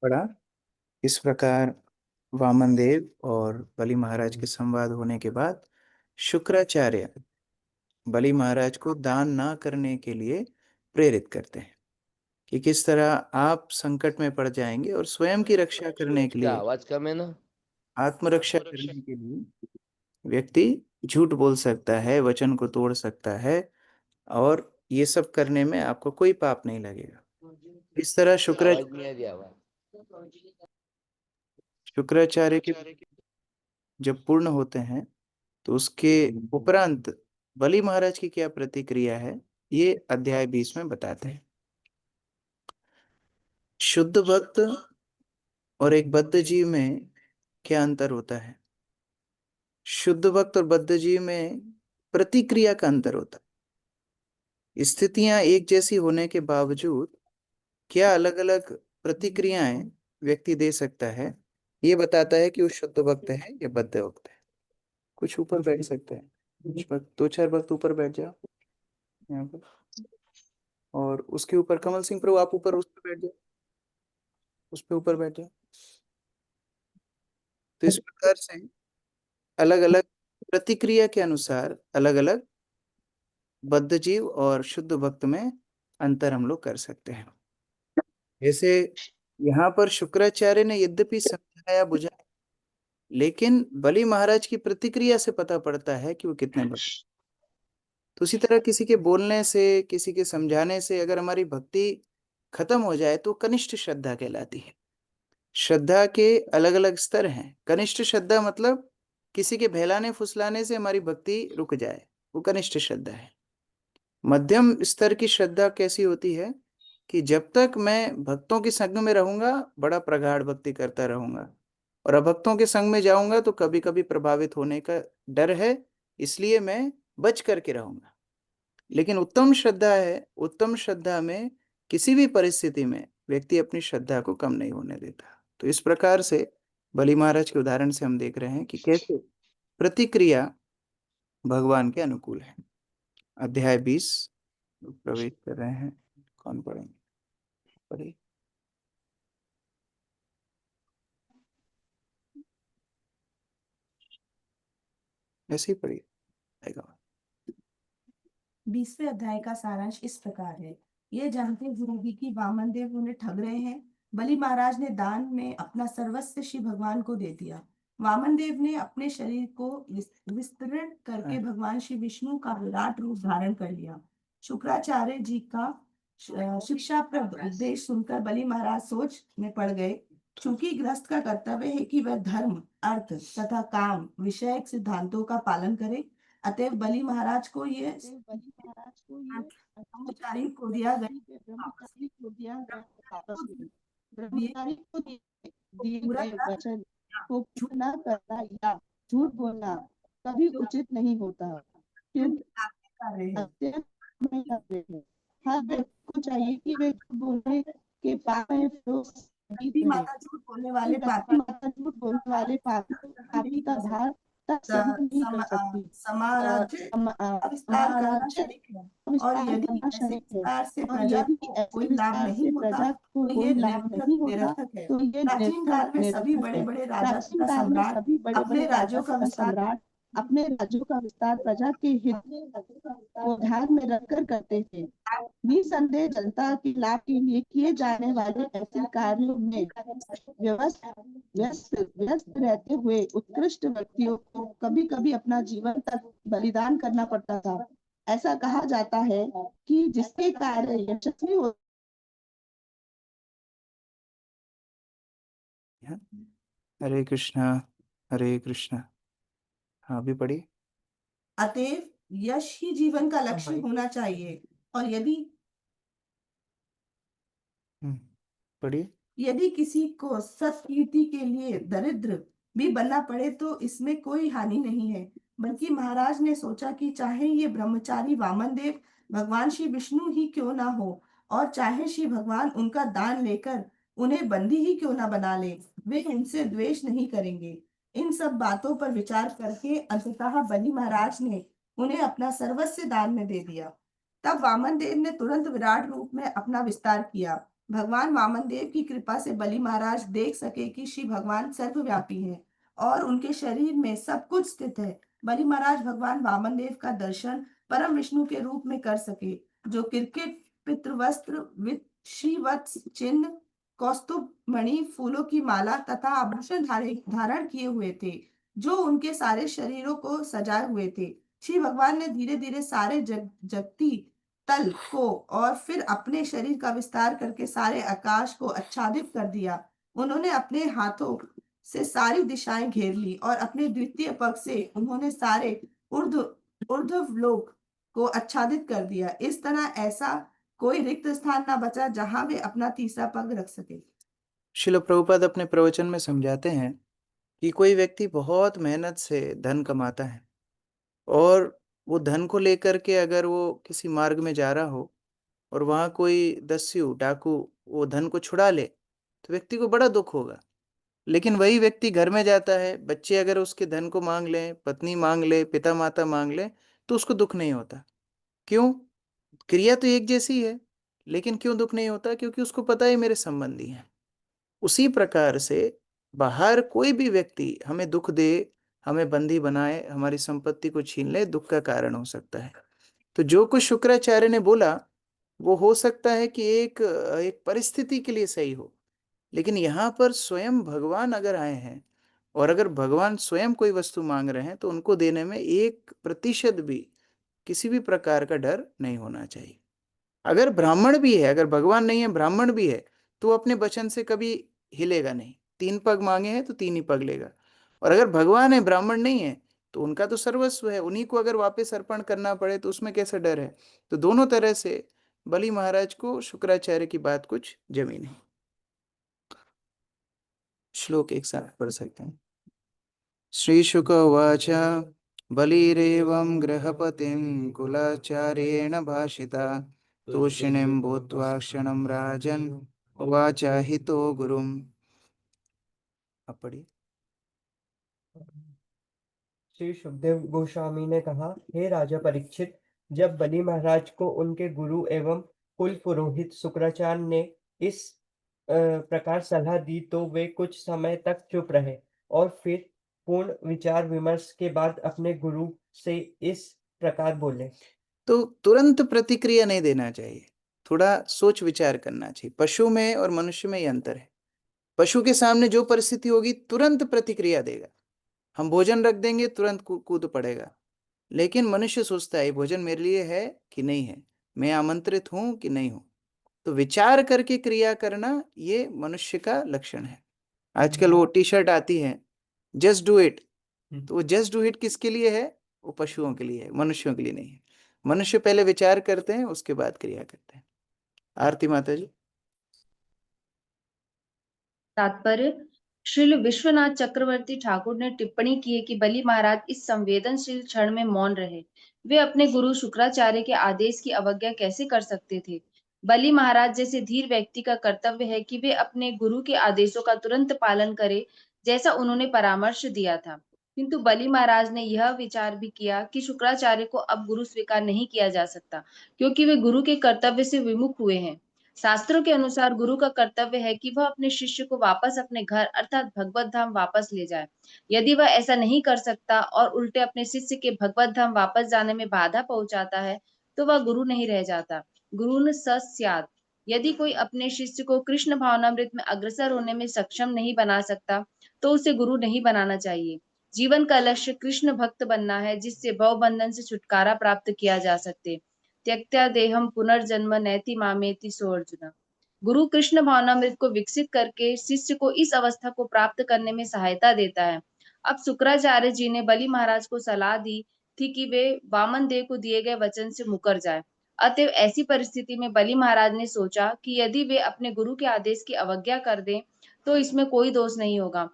पढ़ा। इस प्रकार वामन देव और बलि महाराज के संवाद होने के बाद शुक्राचार्य बलि महाराज को दान ना करने के लिए प्रेरित करते हैं कि किस तरह आप संकट में पड़ जाएंगे और स्वयं की रक्षा करने के क्या लिए, आवाज कम है ना? आत्मरक्षा करने के लिए व्यक्ति झूठ बोल सकता है, वचन को तोड़ सकता है, और ये सब करने में आपको कोई पाप नहीं लगेगा। इस तरह आवाज नहीं आ रही आवाज। शुक्राचार्य के जब पूर्ण होते हैं तो उसके उपरांत बलि महाराज की क्या प्रतिक्रिया है, ये अध्याय 20 में बताते हैं। शुद्ध भक्त और एक बद्ध जीव में क्या अंतर होता है? शुद्ध भक्त और बद्ध जीव में प्रतिक्रिया का अंतर होता है। स्थितियां एक जैसी होने के बावजूद क्या अलग अलग प्रतिक्रियाएं व्यक्ति दे सकता है, ये बताता है कि वो शुद्ध भक्त है या बद्ध भक्त है। कुछ ऊपर बैठ सकते हैं, कुछ भक्त, दो चार भक्त ऊपर बैठ जाओ यहाँ पर। और उसके ऊपर कमल सिंह प्रभु, आप ऊपर उस पर बैठ जाओ, उस पे ऊपर बैठ जाओ। तो इस प्रकार से अलग अलग प्रतिक्रिया के अनुसार अलग अलग बद्ध जीव और शुद्ध भक्त में अंतर हम लोग कर सकते हैं। जैसे यहाँ पर शुक्राचार्य ने यद्यपि समझाया बुझाया, लेकिन बलि महाराज की प्रतिक्रिया से पता पड़ता है कि वो कितने भक्त। तो उसी तरह किसी के बोलने से, किसी के समझाने से अगर हमारी भक्ति खत्म हो जाए तो कनिष्ठ श्रद्धा कहलाती है। श्रद्धा के अलग अलग स्तर हैं। कनिष्ठ श्रद्धा मतलब किसी के बहलाने फुसलाने से हमारी भक्ति रुक जाए, वो कनिष्ठ श्रद्धा है। मध्यम स्तर की श्रद्धा कैसी होती है कि जब तक मैं भक्तों के संग में रहूंगा बड़ा प्रगाढ़ भक्ति करता रहूंगा, और अभक्तों के संग में जाऊंगा तो कभी कभी प्रभावित होने का डर है, इसलिए मैं बच करके रहूंगा। लेकिन उत्तम श्रद्धा है, उत्तम श्रद्धा में किसी भी परिस्थिति में व्यक्ति अपनी श्रद्धा को कम नहीं होने देता। तो इस प्रकार से बलि महाराज के उदाहरण से हम देख रहे हैं कि कैसे प्रतिक्रिया भगवान के अनुकूल है। अध्याय 20 प्रवेश कर रहे हैं। कौन पढ़ेंगे? पढ़िए। ऐसे ही पढ़िए, आएगा। 20वें अध्याय का सारांश इस प्रकार है। ये जानते हुए भी कि वामन देव उन्हें ठग रहे हैं, बलि महाराज ने दान में अपना सर्वस्व श्री भगवान को दे दिया। वामन देव ने अपने शरीर को विस्तृण करके भगवान श्री विष्णु का विराट रूप धारण कर लिया। शुक्राचार्य जी का शिक्षाप्रद उपदेश सुनकर बलि महाराज सोच में पड़ गए। चूंकि गृहस्थ का कर्तव्य है कि वह धर्म, अर्थ तथा काम विषयक सिद्धांतों का पालन करे, अतएव बलि महाराज को ये ब्रह्मचारी को दिया गया ब्रह्मचारी को दिए गए वचन को पूरा न करना या झूठ बोलना कभी उचित नहीं होता, क्योंकि अत्यंत में कर रहे हैं। हर व्यक्ति को चाहिए कि वे झूठ बोलने के पाप में माता झूठ बोलने वाले झूठ बोलने वाले पापी का भार तक सहन नहीं कर सकती। समाराज्य विस्तार करना शरीक है, और यदि ऐसे विस्तार से प्रजा को कोई लाभ नहीं होता तो ये निरर्थक है। प्राचीन काल में सभी बड़े बड़े राजा तथा सम्राट अपने राज्यों का विस्तार प्रजा के हित को ध्यान में रखकर करते थे। निसंदेह जनता के लाभ के लिए किए जाने वाले ऐसे कार्यों में व्यस्त रहते हुए उत्कृष्ट व्यक्तियों को कभी कभी अपना जीवन तक बलिदान करना पड़ता था। ऐसा कहा जाता है कि जिसके कार्य यशस्वी हो हरे कृष्णा, हरे कृष्णा। हाँ, भी पढ़िए। अतएव यश ही जीवन का लक्ष्य होना चाहिए, और यदि पढ़िए। यदि किसी को सत्कीर्ति के लिए दरिद्र भी बनना पड़े तो इसमें कोई हानि नहीं है। बल्कि महाराज ने सोचा कि चाहे ये ब्रह्मचारी वामन देव भगवान श्री विष्णु ही क्यों ना हो, और चाहे श्री भगवान उनका दान लेकर उन्हें बंदी ही क्यों ना बना ले, वे इनसे द्वेष नहीं करेंगे। इन सब बातों पर विचार करके अंततः बलि महाराज ने उन्हें अपना सर्वस्व दान में दे दिया। तब वामन देव ने तुरंत विराट रूप में अपना विस्तार किया। भगवान वामन देव की कृपा से बलि महाराज देख सके कि श्री भगवान सर्वव्यापी है और उनके शरीर में सब कुछ स्थित है। बलि महाराज भगवान वामन देव का दर्शन परम विष्णु के रूप में कर सके, जो क्रिकेट पितृवस्त्र श्रीवत्स चिन्ह कौस्तुभ मणि फूलों की माला तथा आभूषण धारण किए हुए थे, जो उनके सारे शरीरों को सजाए हुए थे। श्री भगवान ने धीरे धीरे सारे जगती तल को और फिर अपने शरीर का विस्तार करके सारे आकाश को आच्छादित कर दिया। उन्होंने अपने हाथों से सारी दिशाएं घेर ली और अपने द्वितीय पग से उन्होंने सारे ऊर्ध्व लोक को आच्छादित कर दिया। इस तरह ऐसा कोई रिक्त स्थान ना बचा जहां वे अपना तीसरा पग रख सके। श्रील प्रभुपाद अपने प्रवचन में समझाते हैं कि कोई व्यक्ति बहुत मेहनत से धन कमाता है और वो धन को लेकर के अगर वो किसी मार्ग में जा रहा हो और वहां कोई दस्यु डाकू वो धन को छुड़ा ले तो व्यक्ति को बड़ा दुख होगा। लेकिन वही व्यक्ति घर में जाता है, बच्चे अगर उसके धन को मांग लें, पत्नी मांग ले, पिता माता मांग ले, तो उसको दुख नहीं होता। क्यों? क्रिया तो एक जैसी है, लेकिन क्यों दुख नहीं होता? क्योंकि उसको पता है मेरे संबंधी हैं। उसी प्रकार से बाहर कोई भी व्यक्ति हमें दुख दे, हमें बंदी बनाए, हमारी संपत्ति को छीन ले, दुख का कारण हो सकता है। तो जो कुछ शुक्राचार्य ने बोला वो हो सकता है कि एक एक परिस्थिति के लिए सही हो, लेकिन यहाँ पर स्वयं भगवान अगर आए हैं और अगर भगवान स्वयं कोई वस्तु मांग रहे हैं तो उनको देने में 1% भी किसी भी प्रकार का डर नहीं होना चाहिए। अगर ब्राह्मण भी है, अगर भगवान नहीं है ब्राह्मण भी है, तो वो अपने वचन से कभी हिलेगा नहीं। 3 पग मांगे हैं तो 3 ही पग लेगा। और अगर भगवान है ब्राह्मण नहीं है तो उनका तो सर्वस्व है, उन्हीं को अगर वापस अर्पण करना पड़े तो उसमें कैसा डर है। तो दोनों तरह से बलि महाराज को शुक्राचार्य की बात कुछ जमी नहीं। श्लोक एक साथ पढ़ सकते हैं। श्रीशुक उवाच बलिरेवं गृहपतिं कुलाचार्येण भाषिता तूष्णीं भूत्वा क्षणं राजन् उवाच हितो गुरुम्। अब पढ़िए। श्री सुखदेव गोस्वामी ने कहा, हे राजा परीक्षित, जब बलि महाराज को उनके गुरु एवं कुल पुरोहित शुक्राचार्य ने इस प्रकार सलाह दी तो वे कुछ समय तक चुप रहे और फिर पूर्ण विचार विमर्श के बाद अपने गुरु से इस प्रकार बोले। तो तुरंत प्रतिक्रिया नहीं देना चाहिए, थोड़ा सोच विचार करना चाहिए। पशु में और मनुष्य में ये अंतर है। पशु के सामने जो परिस्थिति होगी तुरंत प्रतिक्रिया देगा। हम भोजन रख देंगे तुरंत कूद पड़ेगा। लेकिन मनुष्य सोचता है भोजन मेरे लिए है कि नहीं है, मैं आमंत्रित हूं कि नहीं हूं। तो विचार करके क्रिया करना ये मनुष्य का लक्षण है। आजकल वो टी शर्ट आती है जस्ट डू इट, तो वो जस्ट डू इट किसके लिए है? वो पशुओं के लिए है, मनुष्यों के लिए नहीं है। मनुष्य पहले विचार करते हैं उसके बाद क्रिया करते हैं। आरती माता जी। तात्पर्य। श्रील विश्वनाथ चक्रवर्ती ठाकुर ने टिप्पणी की है कि बलि महाराज इस संवेदनशील क्षण में मौन रहे। वे अपने गुरु शुक्राचार्य के आदेश की अवज्ञा कैसे कर सकते थे? बलि महाराज जैसे धीर व्यक्ति का कर्तव्य है कि वे अपने गुरु के आदेशों का तुरंत पालन करें, जैसा उन्होंने परामर्श दिया था। किंतु बलि महाराज ने यह विचार भी किया कि शुक्राचार्य को अब गुरु स्वीकार नहीं किया जा सकता, क्योंकि वे गुरु के कर्तव्य से विमुख हुए हैं। शास्त्रों के अनुसार गुरु का कर्तव्य है कि वह अपने शिष्य को वापस अपने घर अर्थात भगवत धाम वापस ले जाए। यदि वह ऐसा नहीं कर सकता और उल्टे अपने शिष्य के भगवत धाम वापस जाने में बाधा पहुंचाता है, तो वह गुरु नहीं रह जाता। गुरु न स्यात्। यदि कोई अपने शिष्य को कृष्ण भावनामृत में अग्रसर होने में सक्षम नहीं बना सकता, तो उसे गुरु नहीं बनाना चाहिए। जीवन का लक्ष्य कृष्ण भक्त बनना है, जिससे भव बंधन से छुटकारा प्राप्त किया जा सके। त्यक्त्या देहम पुनर्जन्म नैति मामेति सो अर्जुन। गुरु कृष्ण भावनामृत को विकसित करके शिष्य को इस अवस्था को प्राप्त करने में सहायता देता है। अब शुक्राचार्य जी ने बलि महाराज को सलाह दी थी कि वे वामन देव को दिए गए वचन से मुकर जाए। अतएव ऐसी परिस्थिति में बलि महाराज ने सोचा कि यदि वे अपने गुरु के आदेश की अवज्ञा कर दें तो इसमें कोई दोष नहीं होगा।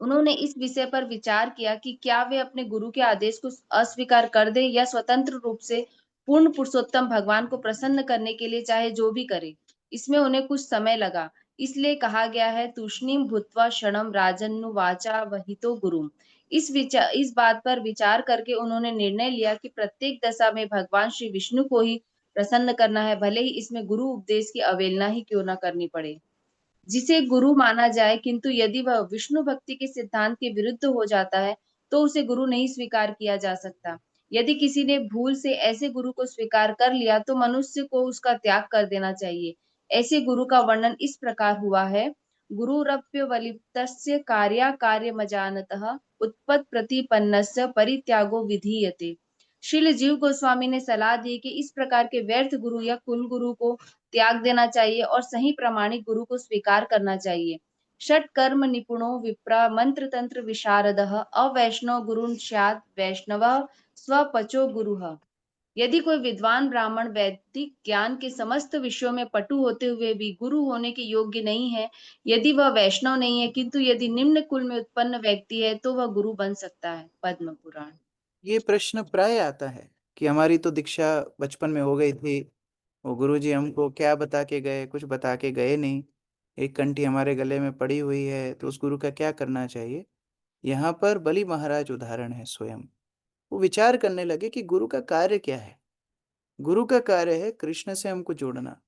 उन्होंने इस विषय पर विचार किया कि क्या वे अपने गुरु के आदेश को अस्वीकार कर दें या स्वतंत्र रूप से पूर्ण पुरुषोत्तम भगवान को प्रसन्न करने के लिए चाहे जो भी करे। इसमें उन्हें कुछ समय लगा, इसलिए कहा गया है तूष्णीम भूत्वा क्षणम राजन्नुवाचा वहितो गुरुम। इस बात पर विचार करके उन्होंने निर्णय लिया कि प्रत्येक दशा में भगवान श्री विष्णु को ही प्रसन्न करना है, भले ही इसमें गुरु उपदेश की अवहेलना ही क्यों न करनी पड़े। जिसे गुरु माना जाए, किंतु यदि वह विष्णु भक्ति के सिद्धांत के विरुद्ध हो जाता है, तो उसे गुरु नहीं स्वीकार किया जा सकता। यदि किसी ने भूल से ऐसे गुरु को स्वीकार कर लिया, तो मनुष्य को उसका त्याग कर देना चाहिए। ऐसे गुरु का वर्णन इस प्रकार हुआ है: गुरुरप्यवलिप्तस्य कार्याकार्यमजानतः उत्पत्प्रतिपन्नस्य परित्यागो विधीयते। श्रील जीव गोस्वामी ने सलाह दी कि इस प्रकार के व्यर्थ गुरु या कुल गुरु को त्याग देना चाहिए और सही प्रामाणिक गुरु को स्वीकार करना चाहिए। षट कर्म निपुणो विप्रा मंत्र तंत्र विशारदः अवैष्णव गुरुन् स्यात् वैष्णवः स्वपचो गुरुः। यदि कोई विद्वान ब्राह्मण वैदिक ज्ञान के समस्त विषयों में पटु होते हुए भी गुरु होने के योग्य नहीं है, यदि वह वैष्णव नहीं है, किंतु यदि निम्न कुल में उत्पन्न व्यक्ति है, तो वह गुरु बन सकता है। पद्म पुराण। ये प्रश्न प्राय आता है कि हमारी तो दीक्षा बचपन में हो गई थी, वो गुरुजी हमको क्या बता के गए, कुछ बता के गए नहीं, एक कंठी हमारे गले में पड़ी हुई है, तो उस गुरु का क्या करना चाहिए। यहाँ पर बलि महाराज उदाहरण है स्वयं। वो विचार करने लगे कि गुरु का कार्य क्या है। गुरु का कार्य है कृष्ण से हमको जोड़ना।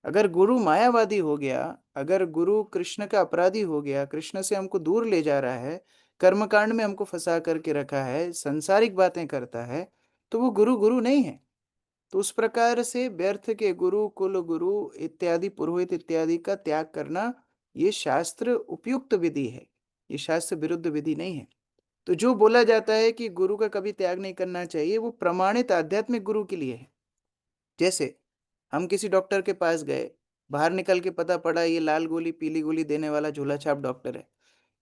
अगर गुरु मायावादी हो गया, अगर गुरु कृष्ण का अपराधी हो गया, कृष्ण से हमको दूर ले जा रहा है, कर्मकांड में हमको फंसा करके रखा है, सांसारिक बातें करता है, तो वो गुरु गुरु नहीं है। तो उस प्रकार से व्यर्थ के गुरु, कुल गुरु इत्यादि, पुरोहित इत्यादि का त्याग करना, ये शास्त्र उपयुक्त विधि है, ये शास्त्र विरुद्ध विधि नहीं है। तो जो बोला जाता है कि गुरु का कभी त्याग नहीं करना चाहिए, वो प्रमाणित आध्यात्मिक गुरु के लिए है। जैसे हम किसी डॉक्टर के पास गए, बाहर निकल के पता पड़ा ये लाल गोली पीली गोली देने वाला झोला छाप डॉक्टर है,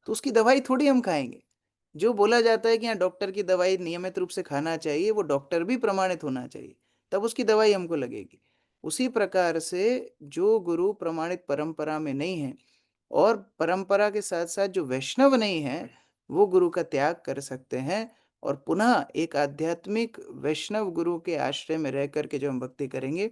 तो उसकी दवाई थोड़ी हम खाएंगे। जो बोला जाता है कि हाँ डॉक्टर की दवाई नियमित रूप से खाना चाहिए, वो डॉक्टर भी प्रमाणित होना चाहिए, तब उसकी दवाई हमको लगेगी। उसी प्रकार से जो गुरु प्रमाणित परंपरा में नहीं है और परंपरा के साथ साथ जो वैष्णव नहीं है, वो गुरु का त्याग कर सकते हैं और पुनः एक आध्यात्मिक वैष्णव गुरु के आश्रय में रह करके जो हम भक्ति करेंगे,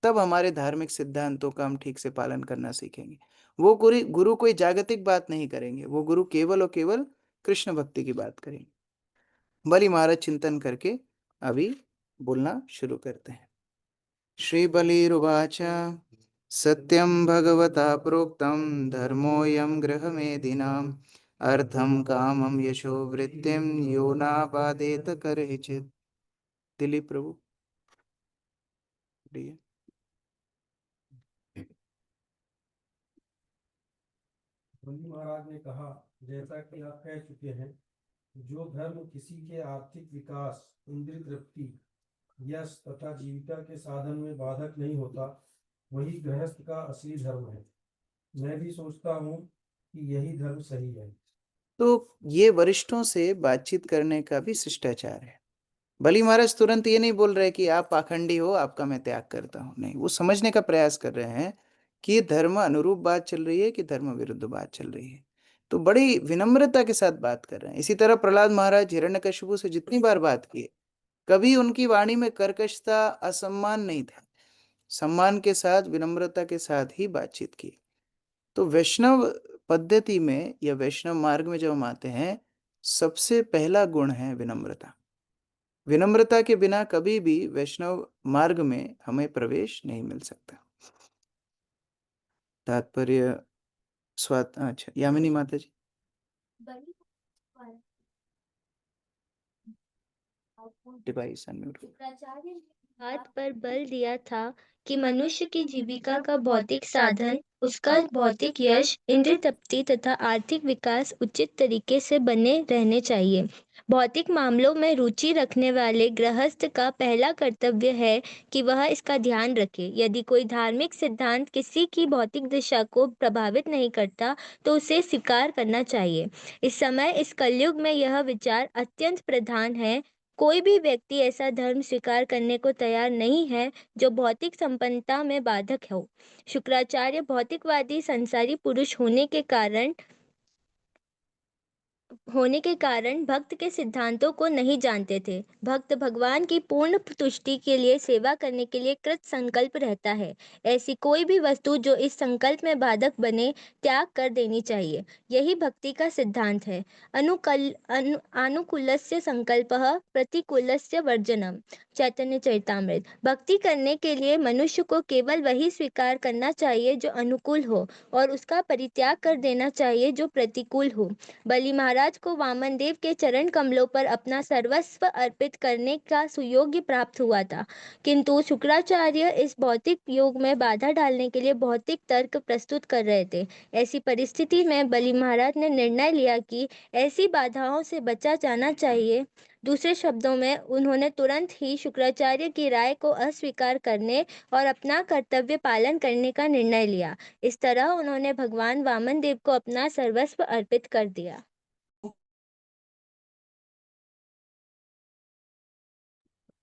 तब हमारे धार्मिक सिद्धांतों का हम ठीक से पालन करना सीखेंगे। वो गुरु गुरु कोई जागतिक बात नहीं करेंगे, वो गुरु केवल और केवल कृष्ण भक्ति की बात करेंगे। बलि महाराज चिंतन करके अभी बोलना शुरू करते हैं। श्री बलिरुवाच सत्यं भगवता प्रोक्तं धर्मोऽयं गृहमेधिनाम् अर्थं कामं यशो वृत्तिं यो नापादेत करहिचित्। दिलीप प्रभु प्रिय। बलि महाराज ने कहा, जैसा कि आप कह चुके हैं, जो धर्म किसी के आर्थिक विकास, इंद्रिय तृप्ति, यश तथा जीविका के साधन में बाधक नहीं होता, वही गृहस्थ का असली धर्म है। मैं भी सोचता हूँ कि यही धर्म सही है। तो ये वरिष्ठों से बातचीत करने का भी शिष्टाचार है। बलि महाराज तुरंत ये नहीं बोल रहे कि आप पाखंडी हो, आपका मैं त्याग करता हूं। नहीं, वो समझने का प्रयास कर रहे हैं कि ये धर्म अनुरूप बात चल रही है कि धर्म विरुद्ध बात चल रही है। तो बड़ी विनम्रता के साथ बात कर रहे हैं। इसी तरह प्रहलाद महाराज हिरण्यकशिपु से जितनी बार बात की, कभी उनकी वाणी में कर्कशता, असम्मान नहीं था। सम्मान के साथ, विनम्रता के साथ ही बातचीत की। तो वैष्णव पद्धति में या वैष्णव मार्ग में जब हम आते हैं, सबसे पहला गुण है विनम्रता। विनम्रता के बिना कभी भी वैष्णव मार्ग में हमें प्रवेश नहीं मिल सकता। तात्पर्य स्वात अच्छा यामिनी माता जी। Device unmute. बात पर बल दिया था कि मनुष्य की जीविका का भौतिक साधन, उसका भौतिक यश, इंद्रिय तृप्ति तथा आर्थिक विकास उचित तरीके से बने रहने चाहिए। भौतिक मामलों में रुचि रखने वाले गृहस्थ का पहला कर्तव्य है कि वह इसका ध्यान रखे। यदि कोई धार्मिक सिद्धांत किसी की भौतिक दिशा को प्रभावित नहीं करता, तो उसे स्वीकार करना चाहिए। इस समय इस कलयुग में यह विचार अत्यंत प्रधान है। कोई भी व्यक्ति ऐसा धर्म स्वीकार करने को तैयार नहीं है जो भौतिक संपन्नता में बाधक हो। शुक्राचार्य भौतिकवादी संसारी पुरुष होने के कारण होने के कारण भक्त के सिद्धांतों को नहीं जानते थे। भक्त भगवान की पूर्ण तुष्टि के लिए सेवा करने के लिए कृत संकल्प रहता है। ऐसी कोई भी वस्तु जो इस संकल्प में बाधक बने, त्याग कर देनी चाहिए। यही भक्ति का सिद्धांत है। अनुकूलस्य संकल्पः प्रतिकूलस्य वर्जनम। चैतन्य चरितामृत। भक्ति करने के लिए मनुष्य को केवल वही स्वीकार करना चाहिए जो अनुकूल हो, और उसका परित्याग कर देना चाहिए जो प्रतिकूल हो। बलि महाराज को वामन देव के चरण कमलों पर अपना सर्वस्व अर्पित करने का सुयोग्य प्राप्त हुआ था, किंतु शुक्राचार्य इस भौतिक योग में बाधा डालने के लिए भौतिक तर्क प्रस्तुत कर रहे थे। ऐसी परिस्थिति में बलि महाराज ने निर्णय लिया कि ऐसी बाधाओं से बचा जाना चाहिए। दूसरे शब्दों में उन्होंने तुरंत ही शुक्राचार्य की राय को अस्वीकार करने और अपना कर्तव्य पालन करने का निर्णय लिया। इस तरह उन्होंने भगवान वामन देव को अपना सर्वस्व अर्पित कर दिया।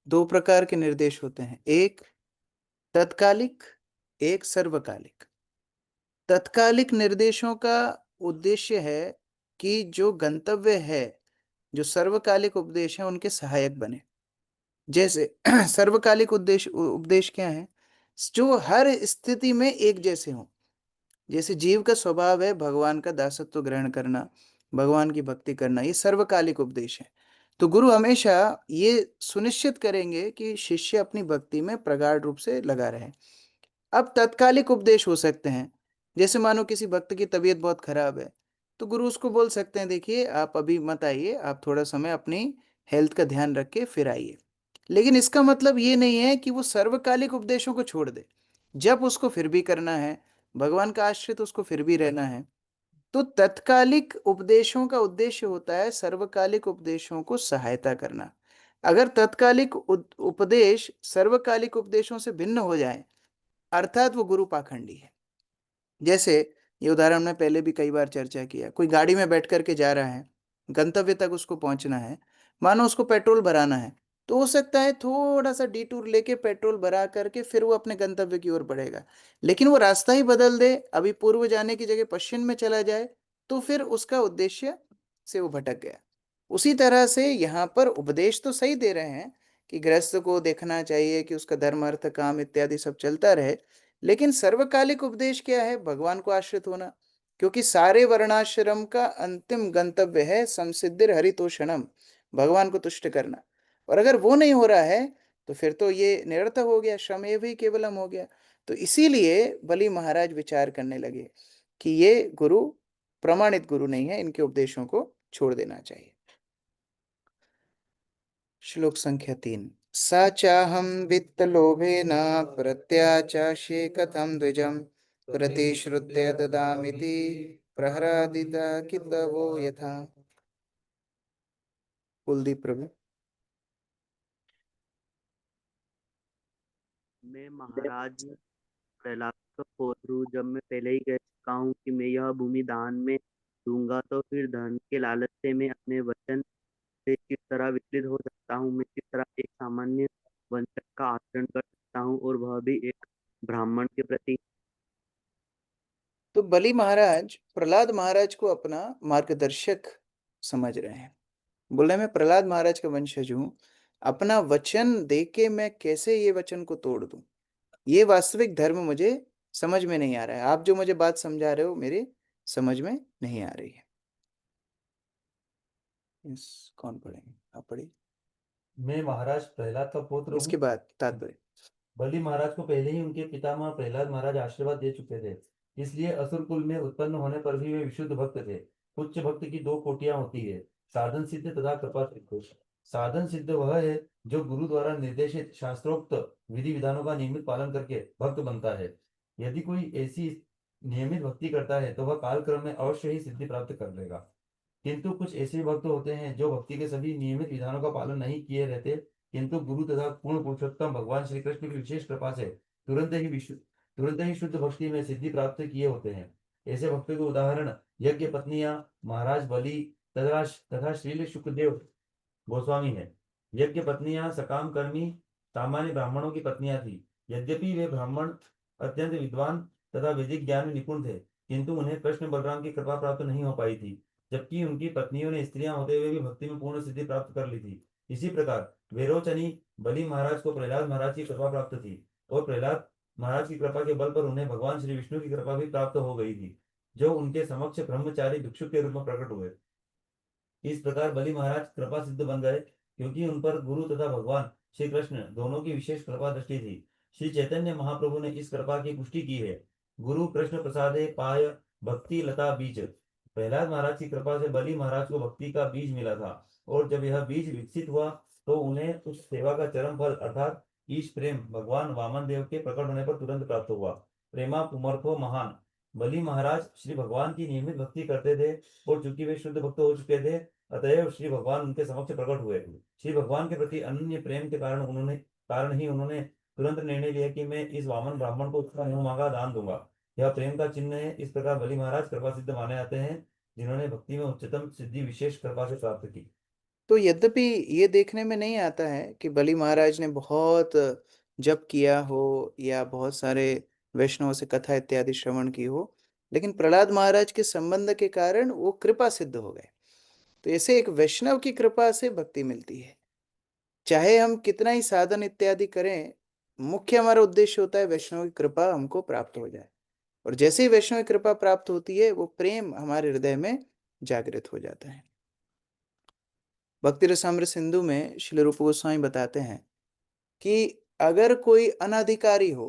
दो प्रकार के निर्देश होते हैं, एक तत्कालिक, एक सर्वकालिक। तत्कालिक निर्देशों का उद्देश्य है कि जो गंतव्य है, जो सर्वकालिक उपदेश है, उनके सहायक बने। जैसे सर्वकालिक उपदेश क्या है? जो हर स्थिति में एक जैसे हों। जैसे जीव का स्वभाव है भगवान का दासत्व ग्रहण करना, भगवान की भक्ति करना, ये सर्वकालिक उपदेश है। तो गुरु हमेशा ये सुनिश्चित करेंगे कि शिष्य अपनी भक्ति में प्रगाढ़ रूप से लगा रहे। अब तत्कालिक उपदेश हो सकते हैं, जैसे मानो किसी भक्त की तबीयत बहुत खराब है, तो गुरु उसको बोल सकते हैं, देखिए आप अभी मत आइए, आप थोड़ा समय अपनी हेल्थ का ध्यान रख के फिर आइए। लेकिन इसका मतलब ये नहीं है कि वो सर्वकालिक उपदेशों को छोड़ दे। जब उसको फिर भी करना है, भगवान का आश्रित उसको फिर भी रहना है, तो तत्कालिक उपदेशों का उद्देश्य होता है सर्वकालिक उपदेशों को सहायता करना। अगर तत्कालिक उपदेश सर्वकालिक उपदेशों से भिन्न हो जाए, अर्थात वो गुरु पाखंडी है। जैसे ये उदाहरण में पहले भी कई बार चर्चा किया, कोई गाड़ी में बैठ करके जा रहा है, गंतव्य तक उसको पहुंचना है, मानो उसको पेट्रोल भराना है, तो हो सकता है थोड़ा सा डिटूर लेके पेट्रोल भरा करके फिर वो अपने गंतव्य की ओर बढ़ेगा। लेकिन वो रास्ता ही बदल दे, अभी पूर्व जाने की जगह पश्चिम में चला जाए, तो फिर उसका उद्देश्य से वो भटक गया। उसी तरह से यहाँ पर उपदेश तो सही दे रहे हैं कि गृहस्थ को देखना चाहिए कि उसका धर्म अर्थ काम इत्यादि सब चलता रहे, लेकिन सर्वकालिक उपदेश क्या है? भगवान को आश्रित होना, क्योंकि सारे वर्णाश्रम का अंतिम गंतव्य है संसिद्धिर हरितोषणम, भगवान को तुष्ट करना। और अगर वो नहीं हो रहा है तो फिर तो ये निरर्थक हो गया, श्रमेव ही केवलम हो गया। तो इसीलिए बलि महाराज विचार करने लगे कि ये गुरु प्रमाणित गुरु नहीं है, इनके उपदेशों को छोड़ देना चाहिए। श्लोक संख्या 3। सा चाहम वित्तलोभेन प्रत्याचाशे कथम द्विजम प्रतिश्रुत्य ददामिति प्रहरादिता कितवो यथा। कुलदीप प्रभु। मैं महाराज प्रहलाद का पौत्र हूँ। जब मैं पहले ही कह चुका हूँ कि मैं यह भूमि दान में दूंगा, तो फिर धन के लालच से मैं अपने वचन से किस तरह विचलित हो सकता हूँ? मैं किस तरह एक सामान्य वंशज का आचरण कर सकता हूँ, और वह भी एक ब्राह्मण के प्रति? तो बलि महाराज प्रहलाद महाराज को अपना मार्गदर्शक समझ रहे हैं। बोले मैं प्रहलाद महाराज का वंशज हूं, अपना वचन देके मैं कैसे ये वचन को तोड़ दूं? ये वास्तविक धर्म मुझे समझ में नहीं आ रहा है। आप जो मुझे बात समझा रहे हो मेरे समझ में नहीं आ रही है। कौन पढ़ेंगे? आप पढ़िए। मैं महाराज प्रहलाद का पुत्र इसके हूँ। बाद तात्पर्य। बलि महाराज को पहले ही उनके पितामह प्रहलाद महाराज आशीर्वाद दे चुके थे, इसलिए असुर कुल में उत्पन्न होने पर भी वे विशुद्ध भक्त थे। उच्च भक्त की दो कोटियां होती है, साधन सिद्ध तथा कृपा सिद्ध। साधन सिद्ध वह है जो गुरु द्वारा निर्देशित शास्त्रोक्त विधि विधानों का नियमित पालन करके भक्त बनता है। यदि कोई ऐसी नियमित भक्ति करता है तो वह कालक्रम में अवश्य ही सिद्धि प्राप्त कर लेगा। किंतु कुछ ऐसे भक्त होते हैं जो भक्ति के सभी नियमित विधानों का पालन नहीं किए रहते, किंतु गुरु तथा पूर्ण पुरुषोत्तम भगवान श्री कृष्ण की विशेष कृपा से तुरंत ही शुद्ध भक्ति में सिद्धि प्राप्त किए होते हैं। ऐसे भक्तों के उदाहरण यज्ञ पत्नियां महाराज बलि तथा श्रील शुक्रदेव गोस्वामी है। यज्ञ पत्नियां सकाम कर्मी सामान्य ब्राह्मणों की पत्नियां थी। यद्यपि वे ब्राह्मण अत्यंत विद्वान तथा वैदिक ज्ञान में निपुण थे, किंतु उन्हें कृष्ण बलराम की कृपा प्राप्त नहीं हो पाई थी। जबकि उनकी पत्नियों ने स्त्रियां होते हुए भी भक्ति में पूर्ण सिद्धि प्राप्त कर ली थी। इसी प्रकार वेरोचनी बलि महाराज को प्रहलाद महाराज की कृपा प्राप्त थी और प्रहलाद महाराज की कृपा के बल पर उन्हें भगवान श्री विष्णु की कृपा भी प्राप्त हो गई थी, जो उनके समक्ष ब्रह्मचारी भिक्षु के रूप में प्रकट हुए। इस प्रकार बलि महाराज कृपा सिद्ध बन गए, क्योंकि उन पर गुरु तथा भगवान श्री कृष्ण दोनों की विशेष कृपा दृष्टि थी। श्री चैतन्य महाप्रभु ने इस कृपा की पुष्टि की है। गुरु कृष्ण प्रसादे पाय भक्ति लता बीज। प्रहलाद महाराज की कृपा से बलि महाराज को भक्ति का बीज मिला था, और जब यह बीज विकसित हुआ तो उन्हें उस सेवा का चरम फल अर्थात ईश प्रेम भगवान वामन देव के प्रकट होने पर तुरंत प्राप्त हुआ। प्रेमा पुमर्थो महान। बलि महाराज श्री भगवान की नियमित भक्ति करते थे, और चूंकि वे शुद्ध भक्त हो चुके थे, अतएव श्री भगवान उनके समक्ष प्रकट हुए। श्री भगवान के प्रति अनन्य प्रेम के कारण ही उन्होंने तुरंत निर्णय लिया कि मैं इस वामन ब्राह्मण को उसका मुंह मांगा दान दूंगा। यह प्रेम का चिन्ह है। इस प्रकार बलि महाराज कृपा सिद्ध माने जाते हैं, जिन्होंने भक्ति में उच्चतम सिद्धि विशेष कृपा से प्राप्त की। तो यद्यपि ये देखने में नहीं आता है कि बलि महाराज ने बहुत जप किया हो या बहुत सारे वैष्णवों से कथा इत्यादि श्रवण की हो, लेकिन प्रहलाद महाराज के संबंध के कारण वो कृपा सिद्ध हो गए। तो ऐसे एक वैष्णव की कृपा से भक्ति मिलती है। चाहे हम कितना ही साधन इत्यादि करें, मुख्य हमारा उद्देश्य होता है वैष्णव की कृपा हमको प्राप्त हो जाए। और जैसे ही वैष्णव की कृपा प्राप्त होती है, वो प्रेम हमारे हृदय में जागृत हो जाता है। भक्ति रसामृत सिंधु में श्रील रूप गोस्वामी बताते हैं कि अगर कोई अनाधिकारी हो,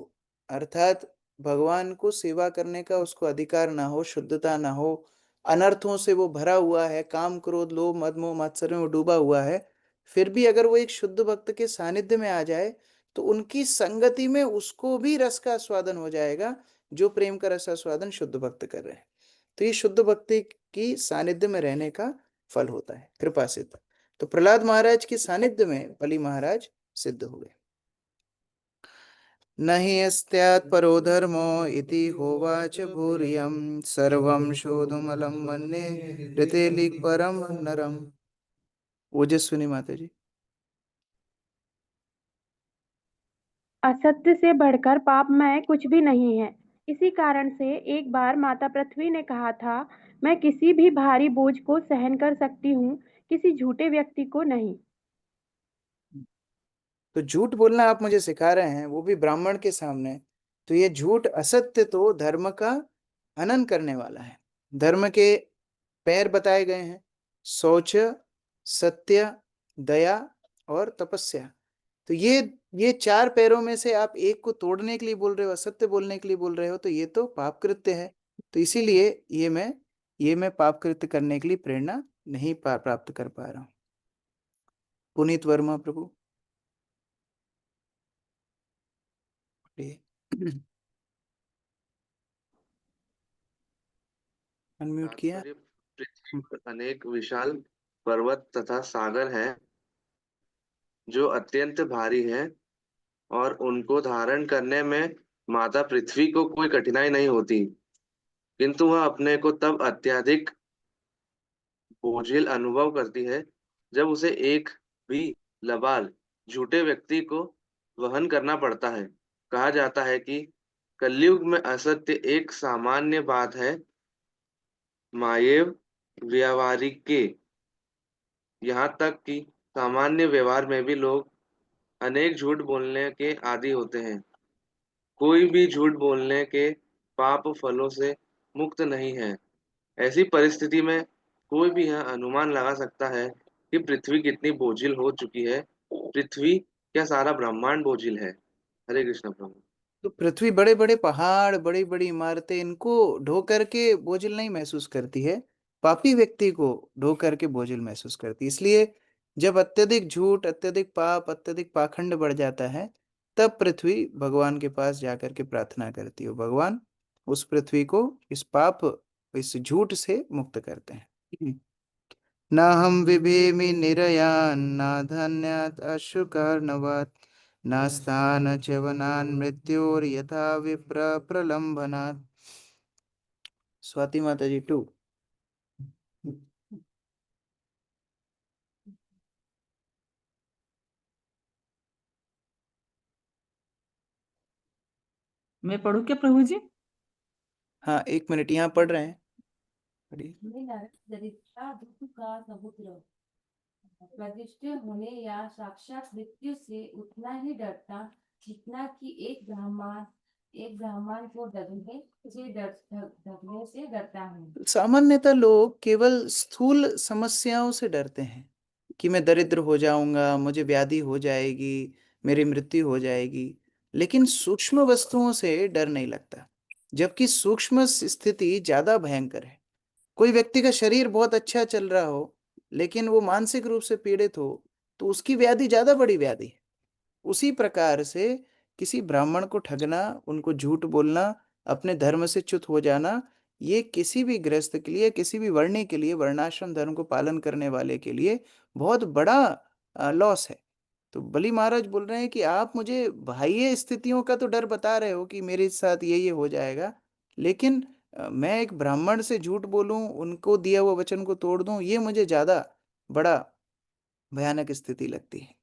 अर्थात भगवान को सेवा करने का उसको अधिकार ना हो, शुद्धता ना हो, अनर्थों से वो भरा हुआ है, काम क्रोध लोभ मद मोह मात्सर्य में वो डूबा हुआ है, फिर भी अगर वो एक शुद्ध भक्त के सानिध्य में आ जाए तो उनकी संगति में उसको भी रस का आस्वादन हो जाएगा, जो प्रेम का रस आस्वादन शुद्ध भक्त कर रहे हैं। तो ये शुद्ध भक्ति की सानिध्य में रहने का फल होता है, कृपा सिद्ध। तो प्रहलाद महाराज के सानिध्य में बलि महाराज सिद्ध हो गए। नहि अस्त्यात् परो धर्मो इति होवाच भूरियं सर्वं शोधुमलं मन्ये ऋते लिख परम नरम। ओजस्विनी माता जी। असत्य से बढ़कर पापमय कुछ भी नहीं है। इसी कारण से एक बार माता पृथ्वी ने कहा था, मैं किसी भी भारी बोझ को सहन कर सकती हूँ, किसी झूठे व्यक्ति को नहीं। तो झूठ बोलना आप मुझे सिखा रहे हैं, वो भी ब्राह्मण के सामने। तो ये झूठ असत्य तो धर्म का हनन करने वाला है। धर्म के पैर बताए गए हैं, शौच, सत्य, दया और तपस्या। तो ये चार पैरों में से आप एक को तोड़ने के लिए बोल रहे हो, असत्य बोलने के लिए बोल रहे हो, तो ये तो पाप कृत्य है। तो इसीलिए ये मैं पाप कृत्य करने के लिए प्रेरणा नहीं प्राप्त कर पा रहा हूं। पुनीत वर्मा प्रभु। अनम्यूट किया। तात्पर्य, पृथ्वी पर अनेक विशाल पर्वत तथा सागर हैं, जो अत्यंत भारी हैं, और उनको धारण करने में माता पृथ्वी को कोई कठिनाई नहीं होती, किंतु वह अपने को तब अत्यधिक बोझिल अनुभव करती है जब उसे एक भी लबाल झूठे व्यक्ति को वहन करना पड़ता है। कहा जाता है कि कलयुग में असत्य एक सामान्य बात है, मायेव व्यावहारिक के, यहाँ तक कि सामान्य व्यवहार में भी लोग अनेक झूठ बोलने के आदी होते हैं। कोई भी झूठ बोलने के पाप फलों से मुक्त नहीं है। ऐसी परिस्थिति में कोई भी यह अनुमान लगा सकता है कि पृथ्वी कितनी बोझिल हो चुकी है। पृथ्वी क्या सारा ब्रह्मांड बोझिल है? हरे कृष्ण प्रभु। तो पृथ्वी बड़े बड़े पहाड़, बड़ी बड़ी इमारतें, इनको ढो करके बोझिल नहीं महसूस करती है, पापी व्यक्ति को ढो करके बोझिल महसूस करती है। इसलिए जब अत्यधिक झूठ, अत्यधिक पाप, अत्यधिक पाखंड बढ़ जाता है, तब पृथ्वी भगवान के पास जाकर के प्रार्थना करती है। भगवान उस पृथ्वी को इस पाप, इस झूठ से मुक्त करते हैं। न हम विभेमि निरयान न धन्यात् अश्रुकर्णवत् न स्थान च्यवनान् मृत्योर्यथा विप्र प्रलम्भनात्। स्वाति माता जी 2। मैं पढ़ूं क्या प्रभु जी? हाँ, 1 मिनट यहाँ पढ़ रहे हैं। दरिद्रता दुख का समुद्र, प्रतिष्ठित होने या साक्षात मृत्यु से उतना ही डरता जितना कि एक ब्राह्मण को ढकने से डरता है। सामान्यतः लोग केवल स्थूल समस्याओं से डरते हैं कि मैं दरिद्र हो जाऊंगा, मुझे व्याधि हो जाएगी, मेरी मृत्यु हो जाएगी, लेकिन सूक्ष्म वस्तुओं से डर नहीं लगता, जबकि सूक्ष्म स्थिति ज्यादा भयंकर है। कोई व्यक्ति का शरीर बहुत अच्छा चल रहा हो, लेकिन वो मानसिक रूप से पीड़ित हो, तो उसकी व्याधि ज्यादा बड़ी व्याधि है। उसी प्रकार से किसी ब्राह्मण को ठगना, उनको झूठ बोलना, अपने धर्म से च्युत हो जाना, ये किसी भी गृहस्थ के लिए, किसी भी वर्णी के लिए, वर्णाश्रम धर्म को पालन करने वाले के लिए बहुत बड़ा लॉस है। तो बलि महाराज बोल रहे हैं कि आप मुझे बाह्य स्थितियों का तो डर बता रहे हो कि मेरे साथ ये हो जाएगा, लेकिन मैं एक ब्राह्मण से झूठ बोलूं, उनको दिया हुआ वचन को तोड़ दूं, ये मुझे ज्यादा बड़ा भयानक स्थिति लगती है।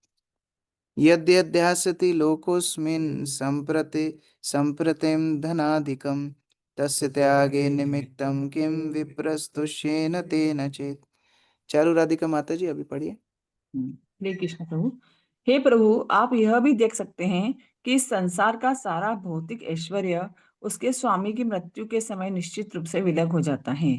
यद्यध्यासति लोकोऽस्मिन् सम्प्रतिं धनाधिकं तस्य त्यागे निमित्तं किं विप्रस्तुष्येन तेन चेत्। चारू राधिका माता जी अभी पढ़िए। हरे कृष्ण प्रभु। हे प्रभु, आप यह भी देख सकते हैं कि इस संसार का सारा भौतिक ऐश्वर्य उसके स्वामी की मृत्यु के समय निश्चित रूप से विलग हो जाता है।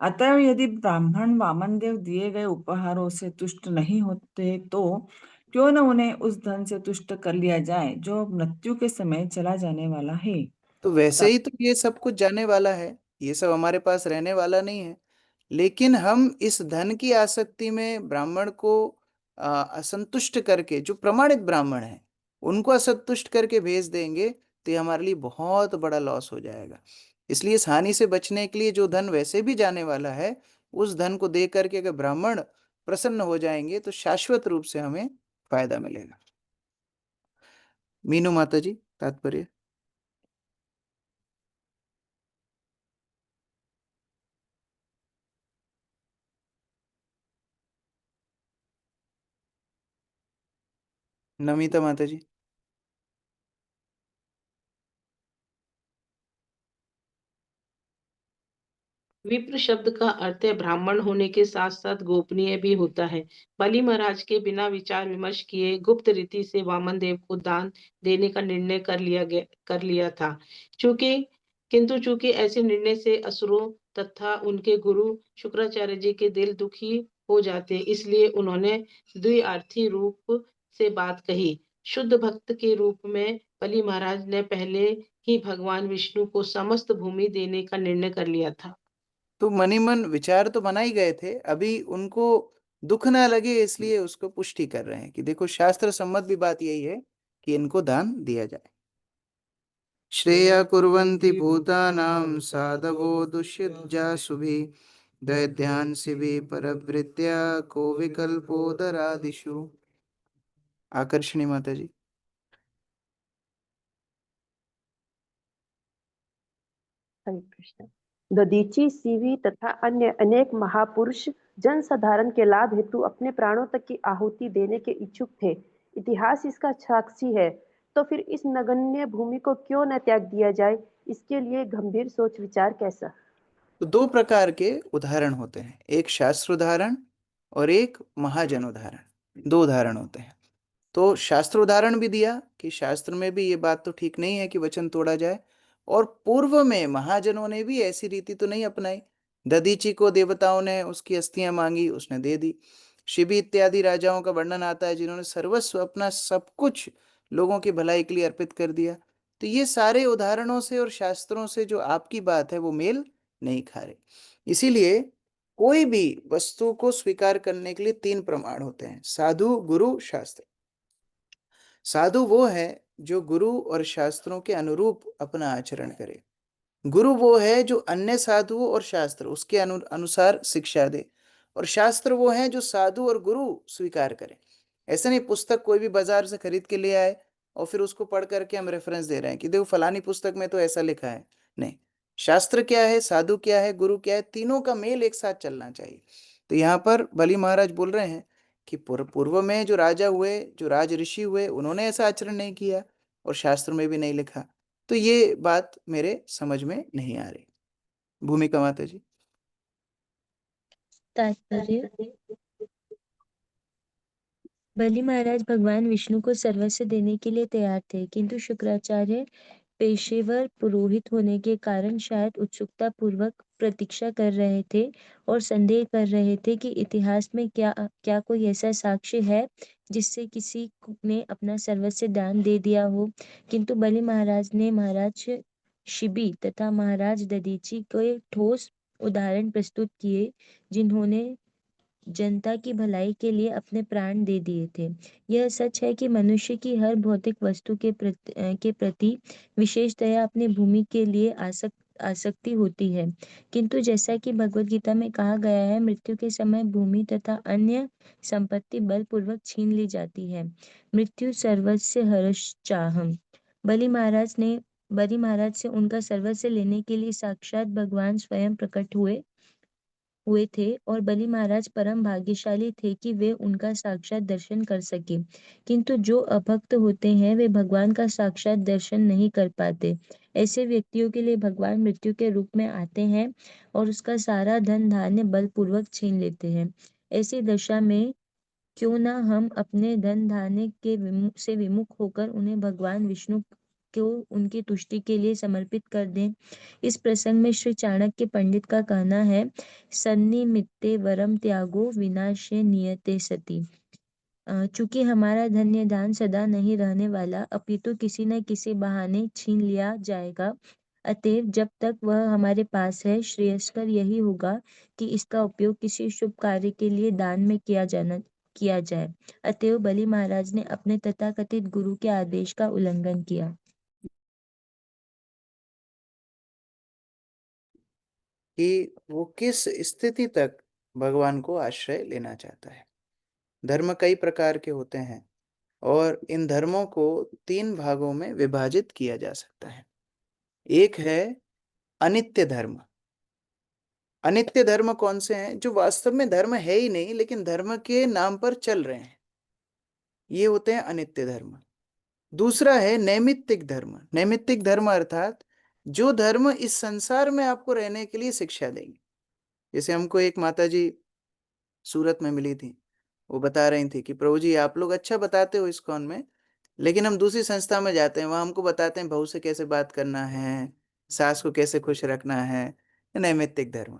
अतः यदि ब्राह्मण वामन देव दिए गए उपहारों से तुष्ट नहीं होते, तो क्यों न उन्हें उस धन से तुष्ट कर लिया जाए जो मृत्यु के समय चला जाने वाला है। तो वैसे ही तो ये सब कुछ जाने वाला है, ये सब हमारे पास रहने वाला नहीं है, लेकिन हम इस धन की आसक्ति में ब्राह्मण को असंतुष्ट करके, जो प्रमाणित ब्राह्मण है उनको असंतुष्ट करके भेज देंगे, तो ये हमारे लिए बहुत बड़ा लॉस हो जाएगा। इसलिए इस हानि से बचने के लिए जो धन वैसे भी जाने वाला है, उस धन को दे करके अगर ब्राह्मण प्रसन्न हो जाएंगे तो शाश्वत रूप से हमें फायदा मिलेगा। मीनू माता जी तात्पर्य। नमिता माता जी। विप्र शब्द का अर्थ है ब्राह्मण होने के साथ साथ गोपनीय भी होता है। बलि महाराज के बिना विचार विमर्श किए गुप्त रीति से वामन देव को दान देने का निर्णय कर लिया था। चूंकि ऐसे निर्णय से असुरों तथा उनके गुरु शुक्राचार्य जी के दिल दुखी हो जाते, इसलिए उन्होंने द्विअर्थी रूप से बात कही। शुद्ध भक्त के रूप में बलि महाराज ने पहले ही भगवान विष्णु को समस्त भूमि देने का निर्णय कर लिया था। तो मनी मन विचार तो बना ही गए थे, अभी उनको दुख ना लगे इसलिए उसको पुष्टि कर रहे हैं कि देखो शास्त्र सम्मत भी बात यही है कि इनको दान दिया जाए। श्रेया कुर्वन्ति भूतानां साधवो दुष्यजासुभिः दैत्यांसिभिः परवृत्त्या को विकल्पोदरादिषु। आकर्षणी माता जी। हरे कृष्ण। दधीची, सीवी तथा अन्य अनेक महापुरुष जनसाधारण के लाभ हेतु अपने प्राणों तक की आहुति देने के इच्छुक थे। इतिहास इसका साक्षी है। तो फिर इस नगण्य भूमि को क्यों न त्याग दिया जाए? इसके लिए गंभीर सोच विचार कैसा? तो दो प्रकार के उदाहरण होते हैं, एक शास्त्र उदाहरण और एक महाजन उदाहरण। दो उदाहरण होते हैं। तो शास्त्र उदाहरण भी दिया कि शास्त्र में भी ये बात तो ठीक नहीं है कि वचन तोड़ा जाए, और पूर्व में महाजनों ने भी ऐसी रीति तो नहीं अपनाई। दधीची को देवताओं ने उसकी अस्थियां मांगी, उसने दे दी। शिबी इत्यादि राजाओं का वर्णन आता है जिन्होंने सर्वस्व अपना सब कुछ लोगों की भलाई के लिए अर्पित कर दिया। तो ये सारे उदाहरणों से और शास्त्रों से जो आपकी बात है वो मेल नहीं खा रहे। इसीलिए कोई भी वस्तु को स्वीकार करने के लिए तीन प्रमाण होते हैं, साधु, गुरु, शास्त्र। साधु वो है जो गुरु और शास्त्रों के अनुरूप अपना आचरण करे। गुरु वो है जो अन्य साधुओं और शास्त्र उसके अनुसार शिक्षा दे। और शास्त्र वो है जो साधु और गुरु स्वीकार करे। ऐसा नहीं पुस्तक कोई भी बाजार से खरीद के ले आए और फिर उसको पढ़ करके हम रेफरेंस दे रहे हैं कि देखो फलानी पुस्तक में तो ऐसा लिखा है। नहीं, शास्त्र क्या है, साधु क्या है, गुरु क्या है, तीनों का मेल एक साथ चलना चाहिए। तो यहाँ पर बलि महाराज बोल रहे हैं कि पूर्व में जो राजा हुए, जो राज ऋषि हुए, उन्होंने ऐसा आचरण नहीं किया और शास्त्र में भी नहीं लिखा। तो ये बात मेरे समझ में नहीं आ रही। भूमिका माता जी। तात्पर्य बलि महाराज भगवान विष्णु को सर्वस्व देने के लिए तैयार थे, किंतु शुक्राचार्य पेशेवर पुरोहित होने के कारण शायद उत्सुकता पूर्वक प्रतीक्षा कर रहे थे और संदेह कर रहे थे कि इतिहास में क्या कोई ऐसा साक्ष्य है जिससे किसी ने अपना सर्वस्व दान दे दिया हो। किंतु बलि महाराज ने महाराज शिबी तथा महाराज दधीची के ठोस उदाहरण प्रस्तुत किए, जिन्होंने जनता की भलाई के लिए अपने प्राण दे दिए थे। यह सच है कि मनुष्य की हर भौतिक वस्तु के प्रति विशेषतया अपनी भूमि के लिए आसक्ति होती है, किंतु जैसा कि भगवत गीता में कहा गया है, मृत्यु के समय भूमि तथा अन्य संपत्ति बलपूर्वक छीन ली जाती है। मृत्यु सर्वस्य हरश्चाहम्। बलि महाराज से उनका सर्वस्व लेने के लिए साक्षात भगवान स्वयं प्रकट हुए थे और बलि महाराज परम भाग्यशाली थे कि वे उनका साक्षात दर्शन कर सके। किंतु जो अभक्त होते हैं वे भगवान का साक्षात दर्शन नहीं कर पाते। ऐसे व्यक्तियों के लिए भगवान मृत्यु के रूप में आते हैं और उसका सारा धन धान्य बलपूर्वक छीन लेते हैं। ऐसी दशा में क्यों न हम अपने धन धान्य से विमुख होकर उन्हें भगवान विष्णु को उनकी तुष्टि के लिए समर्पित कर दें। इस प्रसंग में श्री चाणक्य पंडित का कहना है, सन्निमित्ते वरम त्यागो विनाशे नियते सति। चूंकि हमारा धन्य दान सदा नहीं रहने वाला, अपितु किसी न किसी बहाने छीन लिया जाएगा, अतएव जब तक वह हमारे पास है, श्रेयस्कर यही होगा कि इसका उपयोग किसी शुभ कार्य के लिए दान में किया जाए। अतएव बलि महाराज ने अपने तथाकथित गुरु के आदेश का उल्लंघन किया। कि वो किस स्थिति तक भगवान को आश्रय लेना चाहता है। धर्म कई प्रकार के होते हैं और इन धर्मों को 3 भागों में विभाजित किया जा सकता है। एक है अनित्य धर्म। अनित्य धर्म कौन से हैं? जो वास्तव में धर्म है ही नहीं लेकिन धर्म के नाम पर चल रहे हैं, ये होते हैं अनित्य धर्म। दूसरा है नैमित्तिक धर्म। नैमित्तिक धर्म अर्थात जो धर्म इस संसार में आपको रहने के लिए शिक्षा देंगे। जैसे हमको एक माताजी सूरत में मिली थी, वो बता रही थी कि प्रभु जी आप लोग अच्छा बताते हो इस्कॉन में, लेकिन हम दूसरी संस्था में जाते हैं, वहां हमको बताते हैं बहू से कैसे बात करना है, सास को कैसे खुश रखना है। नैमित्तिक धर्म।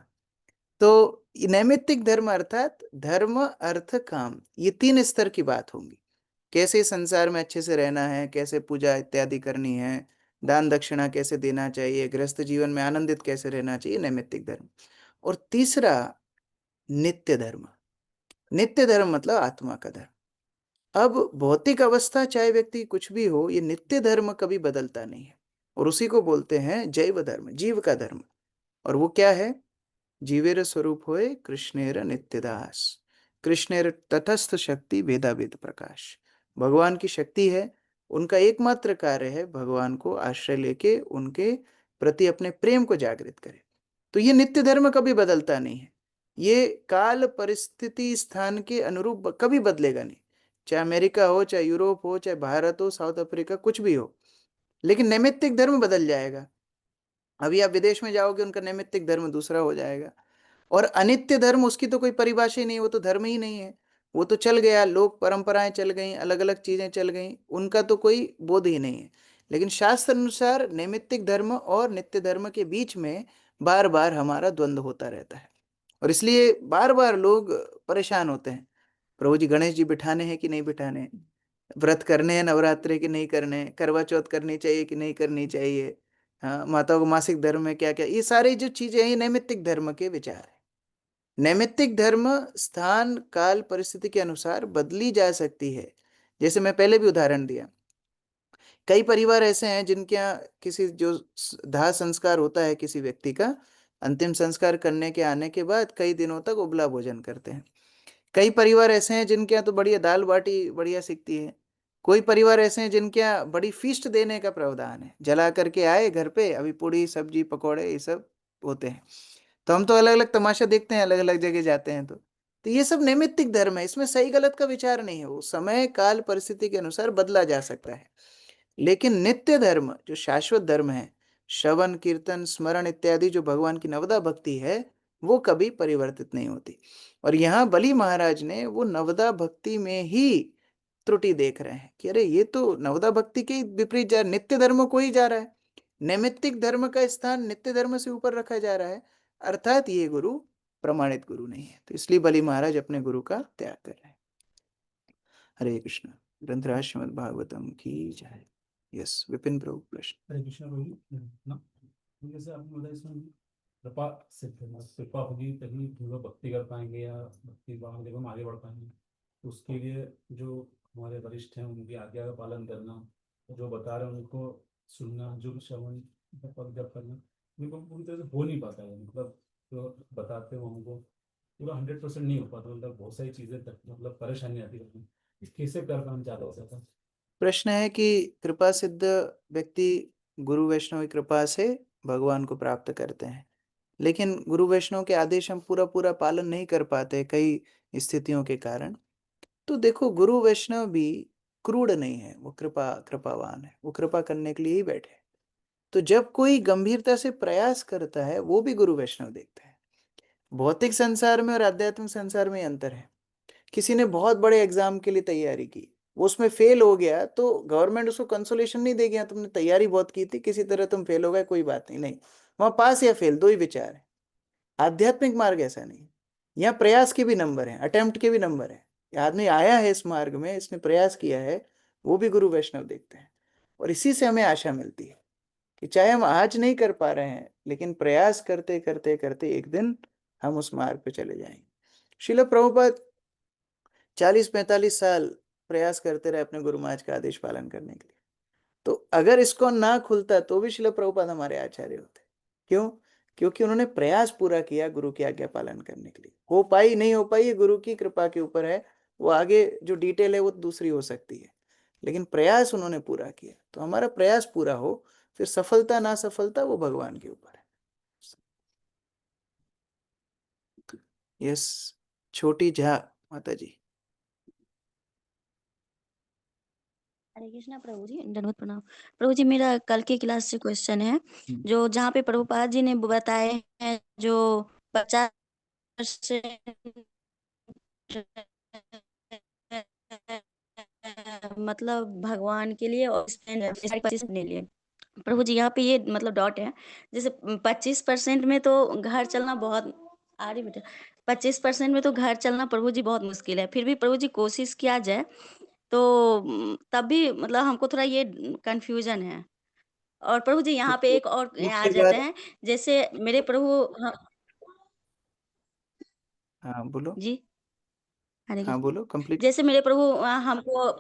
तो नैमित्तिक धर्म अर्थात धर्म अर्थ काम, ये 3 स्तर की बात होंगी। कैसे संसार में अच्छे से रहना है, कैसे पूजा इत्यादि करनी है, दान दक्षिणा कैसे देना चाहिए, गृहस्थ जीवन में आनंदित कैसे रहना चाहिए, नैमित्तिक धर्म। और तीसरा नित्य धर्म। नित्य धर्म मतलब आत्मा का धर्म। अब भौतिक अवस्था चाहे व्यक्ति कुछ भी हो, ये नित्य धर्म कभी बदलता नहीं है और उसी को बोलते हैं जैव धर्म, जीव का धर्म। और वो क्या है? जीवेर स्वरूप होए कृष्णेर नित्यदास, कृष्णेर तटस्थ शक्ति वेदावेद प्रकाश। भगवान की शक्ति है, उनका एकमात्र कार्य है भगवान को आश्रय लेके उनके प्रति अपने प्रेम को जागृत करे। तो ये नित्य धर्म कभी बदलता नहीं है, ये काल परिस्थिति स्थान के अनुरूप कभी बदलेगा नहीं। चाहे अमेरिका हो, चाहे यूरोप हो, चाहे भारत हो, साउथ अफ्रीका, कुछ भी हो, लेकिन नैमित्तिक धर्म बदल जाएगा। अभी आप विदेश में जाओगे, उनका नैमित्तिक धर्म दूसरा हो जाएगा। और अनित्य धर्म, उसकी तो कोई परिभाषा ही नहीं, वो तो धर्म ही नहीं है, वो तो चल गया, लोक परंपराएं चल गई, अलग अलग चीजें चल गई, उनका तो कोई बोध ही नहीं है। लेकिन शास्त्र अनुसार नैमित्तिक धर्म और नित्य धर्म के बीच में बार बार हमारा द्वंद्व होता रहता है और इसलिए बार बार लोग परेशान होते हैं, प्रभु जी गणेश जी बिठाने हैं कि नहीं बिठाने, व्रत करने हैं नवरात्रि के नहीं करने, करवा चौथ करनी चाहिए कि नहीं करनी चाहिए, हाँ माताओं को मासिक धर्म में क्या क्या, ये सारी जो चीजें हैं नैमित्तिक धर्म के विचार है। नैमित्तिक धर्म स्थान काल परिस्थिति के अनुसार बदली जा सकती है। जैसे मैं पहले भी उदाहरण दिया, कई परिवार ऐसे हैं जिनके यहाँ किसी जो दाह संस्कार होता है किसी व्यक्ति का, अंतिम संस्कार करने के आने के बाद कई दिनों तक उबला भोजन करते हैं। कई परिवार ऐसे हैं जिनके यहाँ तो बढ़िया दाल बाटी बढ़िया सीखती है। कोई परिवार ऐसे हैं जिनके यहाँ बड़ी फीस्ट देने का प्रावधान है, जला करके आए घर पे, अभी पूड़ी सब्जी पकौड़े ये सब होते हैं। तो हम तो अलग अलग तमाशा देखते हैं, अलग अलग जगह जाते हैं। तो ये सब नैमित्तिक धर्म है, इसमें सही गलत का विचार नहीं है, वो समय काल परिस्थिति के अनुसार बदला जा सकता है। लेकिन नित्य धर्म जो शाश्वत धर्म है, श्रवण कीर्तन स्मरण इत्यादि जो भगवान की नवदा भक्ति है, वो कभी परिवर्तित नहीं होती। और यहाँ बलि महाराज ने वो नवदा भक्ति में ही त्रुटि देख रहे हैं कि अरे ये तो नवदा भक्ति के विपरीत जा, नित्य धर्म को ही जा रहा है, नैमित्तिक धर्म का स्थान नित्य धर्म से ऊपर रखा जा रहा है, अर्थात ये गुरु प्रमाणित गुरु नहीं है। तो इसलिए बलि महाराज अपने गुरु का त्याग कर रहे हैं। हरे कृष्ण। ग्रंथराज श्रीमद् भागवतम की जय। यस विपिन प्रभु प्रश्न। हरे कृष्ण प्रभु जी। ना जैसे आपने बताया इसमें कृपा सिद्ध है, कृपा होगी तभी हम लोग भक्ति कर पाएंगे या भक्ति भाव जब हम आगे बढ़ पाएंगे। तो उसके लिए जो हमारे वरिष्ठ हैं उनकी आज्ञा का पालन करना, जो बता रहे हैं उनको सुनना, जो श्रवण जब करना, उनको पूरी तरह से हो नहीं पाता है। मतलब जो बताते हैं वो हमको पूरा 100% नहीं हो पाता, मतलब बहुत सारी चीजें मतलब परेशानी आती है। कैसे कर पाना ज़्यादा हो जाता है। प्रश्न है कि कृपा सिद्ध व्यक्ति गुरु वैष्णव की कृपा से भगवान को प्राप्त करते हैं, लेकिन गुरु वैष्णव के आदेश हम पूरा पूरा पालन नहीं कर पाते कई स्थितियों के कारण। तो देखो गुरु वैष्णव भी क्रूड नहीं है, वो कृपावान है, वो कृपा करने के लिए ही बैठे। तो जब कोई गंभीरता से प्रयास करता है वो भी गुरु वैष्णव देखता है। भौतिक संसार में और आध्यात्मिक संसार में अंतर है। किसी ने बहुत बड़े एग्जाम के लिए तैयारी की, वो उसमें फेल हो गया तो गवर्नमेंट उसको कंसोलेशन नहीं देगी, "हाँ, तुमने तैयारी बहुत की थी, किसी तरह तुम फेल हो गए, कोई बात नहीं"। नहीं, वहां पास या फेल दो ही विचार है। आध्यात्मिक मार्ग ऐसा नहीं। यहाँ प्रयास के भी नंबर हैं, अटेम्प्ट के भी नंबर है। ये आदमी आया है इस मार्ग में, इसने प्रयास किया है, वो भी गुरु वैष्णव देखते हैं। और इसी से हमें आशा मिलती है कि चाहे हम आज नहीं कर पा रहे हैं, लेकिन प्रयास करते करते करते एक दिन हम उस मार्ग पे चले जाएंगे। श्रील प्रभुपाद 40-45 साल प्रयास करते रहे अपने गुरु महाराज का आदेश पालन करने के लिए। तो अगर इसको ना खुलता तो भी श्रील प्रभुपाद हमारे आचार्य होते। क्यों? क्योंकि उन्होंने प्रयास पूरा किया गुरु की आज्ञा पालन करने के लिए। हो पाई नहीं हो पाई ये गुरु की कृपा के ऊपर है, वो आगे जो डिटेल है वो दूसरी हो सकती है, लेकिन प्रयास उन्होंने पूरा किया। तो हमारा प्रयास पूरा हो, फिर सफलता ना सफलता वो भगवान के ऊपर है। यस छोटी झा माता जी। हरे कृष्णा प्रभु जी, दंडवत प्रणाम। प्रभु जी मेरा कल की क्लास से क्वेश्चन है, जो जहाँ पे प्रभुपाद जी ने बताए हैं जो 50% मतलब भगवान के लिए और 25% अपने लिए। प्रभु जी यहाँ पे ये मतलब डॉट है, जैसे 25% में तो घर चलना बहुत आ रही बेटा 25% में तो घर चलना प्रभु जी बहुत मुश्किल है, फिर भी प्रभु जी कोशिश किया जाए तो तब भी मतलब हमको थोड़ा ये कंफ्यूजन है। और प्रभु जी यहाँ पे एक और आ मुख्य जाते बात। हैं, जैसे मेरे प्रभु हाँ बोलो। जी हरे हाँ कृष्ण। बोलो कंप्लीट। जैसे मेरे प्रभु हमको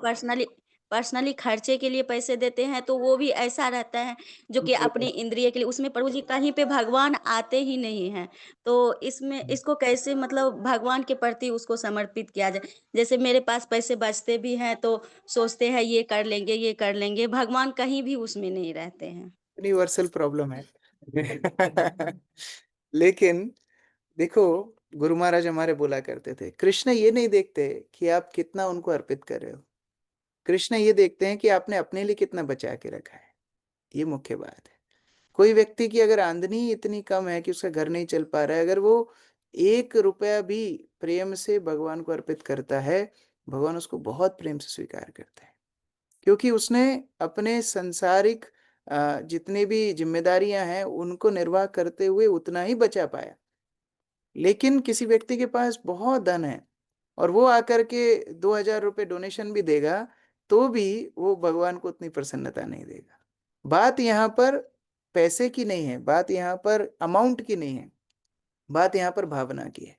पर्सनली खर्चे के लिए पैसे देते हैं, तो वो भी ऐसा रहता है जो कि अपने इंद्रिय के लिए, उसमें प्रभु जी कहीं पे भगवान आते ही नहीं हैं। तो इसमें इसको कैसे मतलब भगवान के प्रति उसको समर्पित किया जाए। जैसे मेरे पास पैसे बचते भी हैं तो सोचते हैं ये कर लेंगे, भगवान कहीं भी उसमें नहीं रहते हैं। यूनिवर्सल प्रॉब्लम है। लेकिन देखो गुरु महाराज हमारे बोला करते थे, कृष्ण ये नहीं देखते कि आप कितना उनको अर्पित कर रहे हो, कृष्ण ये देखते हैं कि आपने अपने लिए कितना बचा के रखा है। ये मुख्य बात है। कोई व्यक्ति की अगर आमदनी इतनी कम है कि उसका घर नहीं चल पा रहा है, अगर वो 1 रुपया भी प्रेम से भगवान को अर्पित करता है, भगवान उसको बहुत प्रेम से स्वीकार करता है, क्योंकि उसने अपने सांसारिक जितनी भी जिम्मेदारियां हैं उनको निर्वाह करते हुए उतना ही बचा पाया। लेकिन किसी व्यक्ति के पास बहुत धन है और वो आकर के 2,000 रुपये डोनेशन भी देगा, तो भी वो भगवान को उतनी प्रसन्नता नहीं देगा। बात यहाँ पर पैसे की नहीं है, बात यहाँ पर अमाउंट की नहीं है, बात यहाँ पर भावना की है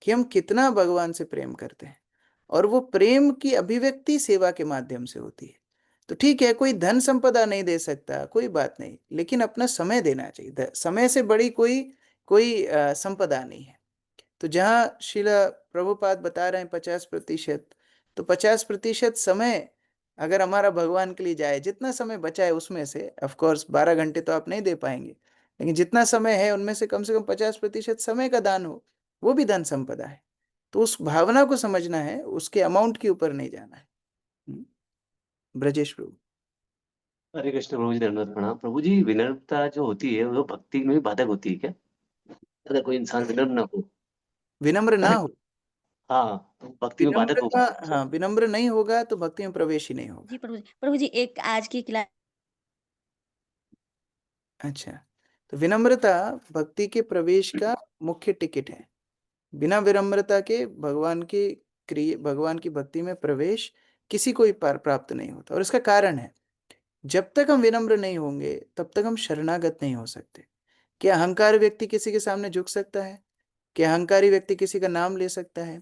कि हम कितना भगवान से प्रेम करते हैं। और वो प्रेम की अभिव्यक्ति सेवा के माध्यम से होती है। तो ठीक है, कोई धन संपदा नहीं दे सकता, कोई बात नहीं, लेकिन अपना समय देना चाहिए। समय से बड़ी कोई कोई संपदा नहीं है। तो जहाँ श्रील प्रभुपाद बता रहे हैं 50%, तो 50% समय अगर हमारा भगवान के लिए जाए, जितना समय बचा है उसमें से, ऑफ कोर्स 12 घंटे तो आप नहीं दे पाएंगे, लेकिन जितना समय है उनमें से कम 50% समय का दान हो, वो भी धन संपदा है। तो उस भावना को समझना है, उसके अमाउंट के ऊपर नहीं जाना है। ब्रजेश प्रभु। हरे कृष्ण प्रभु जी, दंडवत प्रणाम। प्रभु जी विनम्रता जो होती है वो भक्ति में भी बाधक होती है क्या? अगर कोई इंसान विनम्र न हो, विनम्र ना हो, हाँ, तो भक्ति में बाधक होगा। हाँ, विनम्र नहीं होगा तो भक्ति में प्रवेश ही नहीं होगा। जी प्रभु जी एक आज की क्लास। अच्छा, तो विनम्रता भक्ति के प्रवेश का मुख्य टिकट है। बिना विनम्रता के भगवान की भक्ति में प्रवेश किसी को ही प्राप्त नहीं होता। और इसका कारण है, जब तक हम विनम्र नहीं होंगे तब तक हम शरणागत नहीं हो सकते। क्या अहंकार व्यक्ति किसी के सामने झुक सकता है? क्या अहंकारी व्यक्ति किसी का नाम ले सकता है?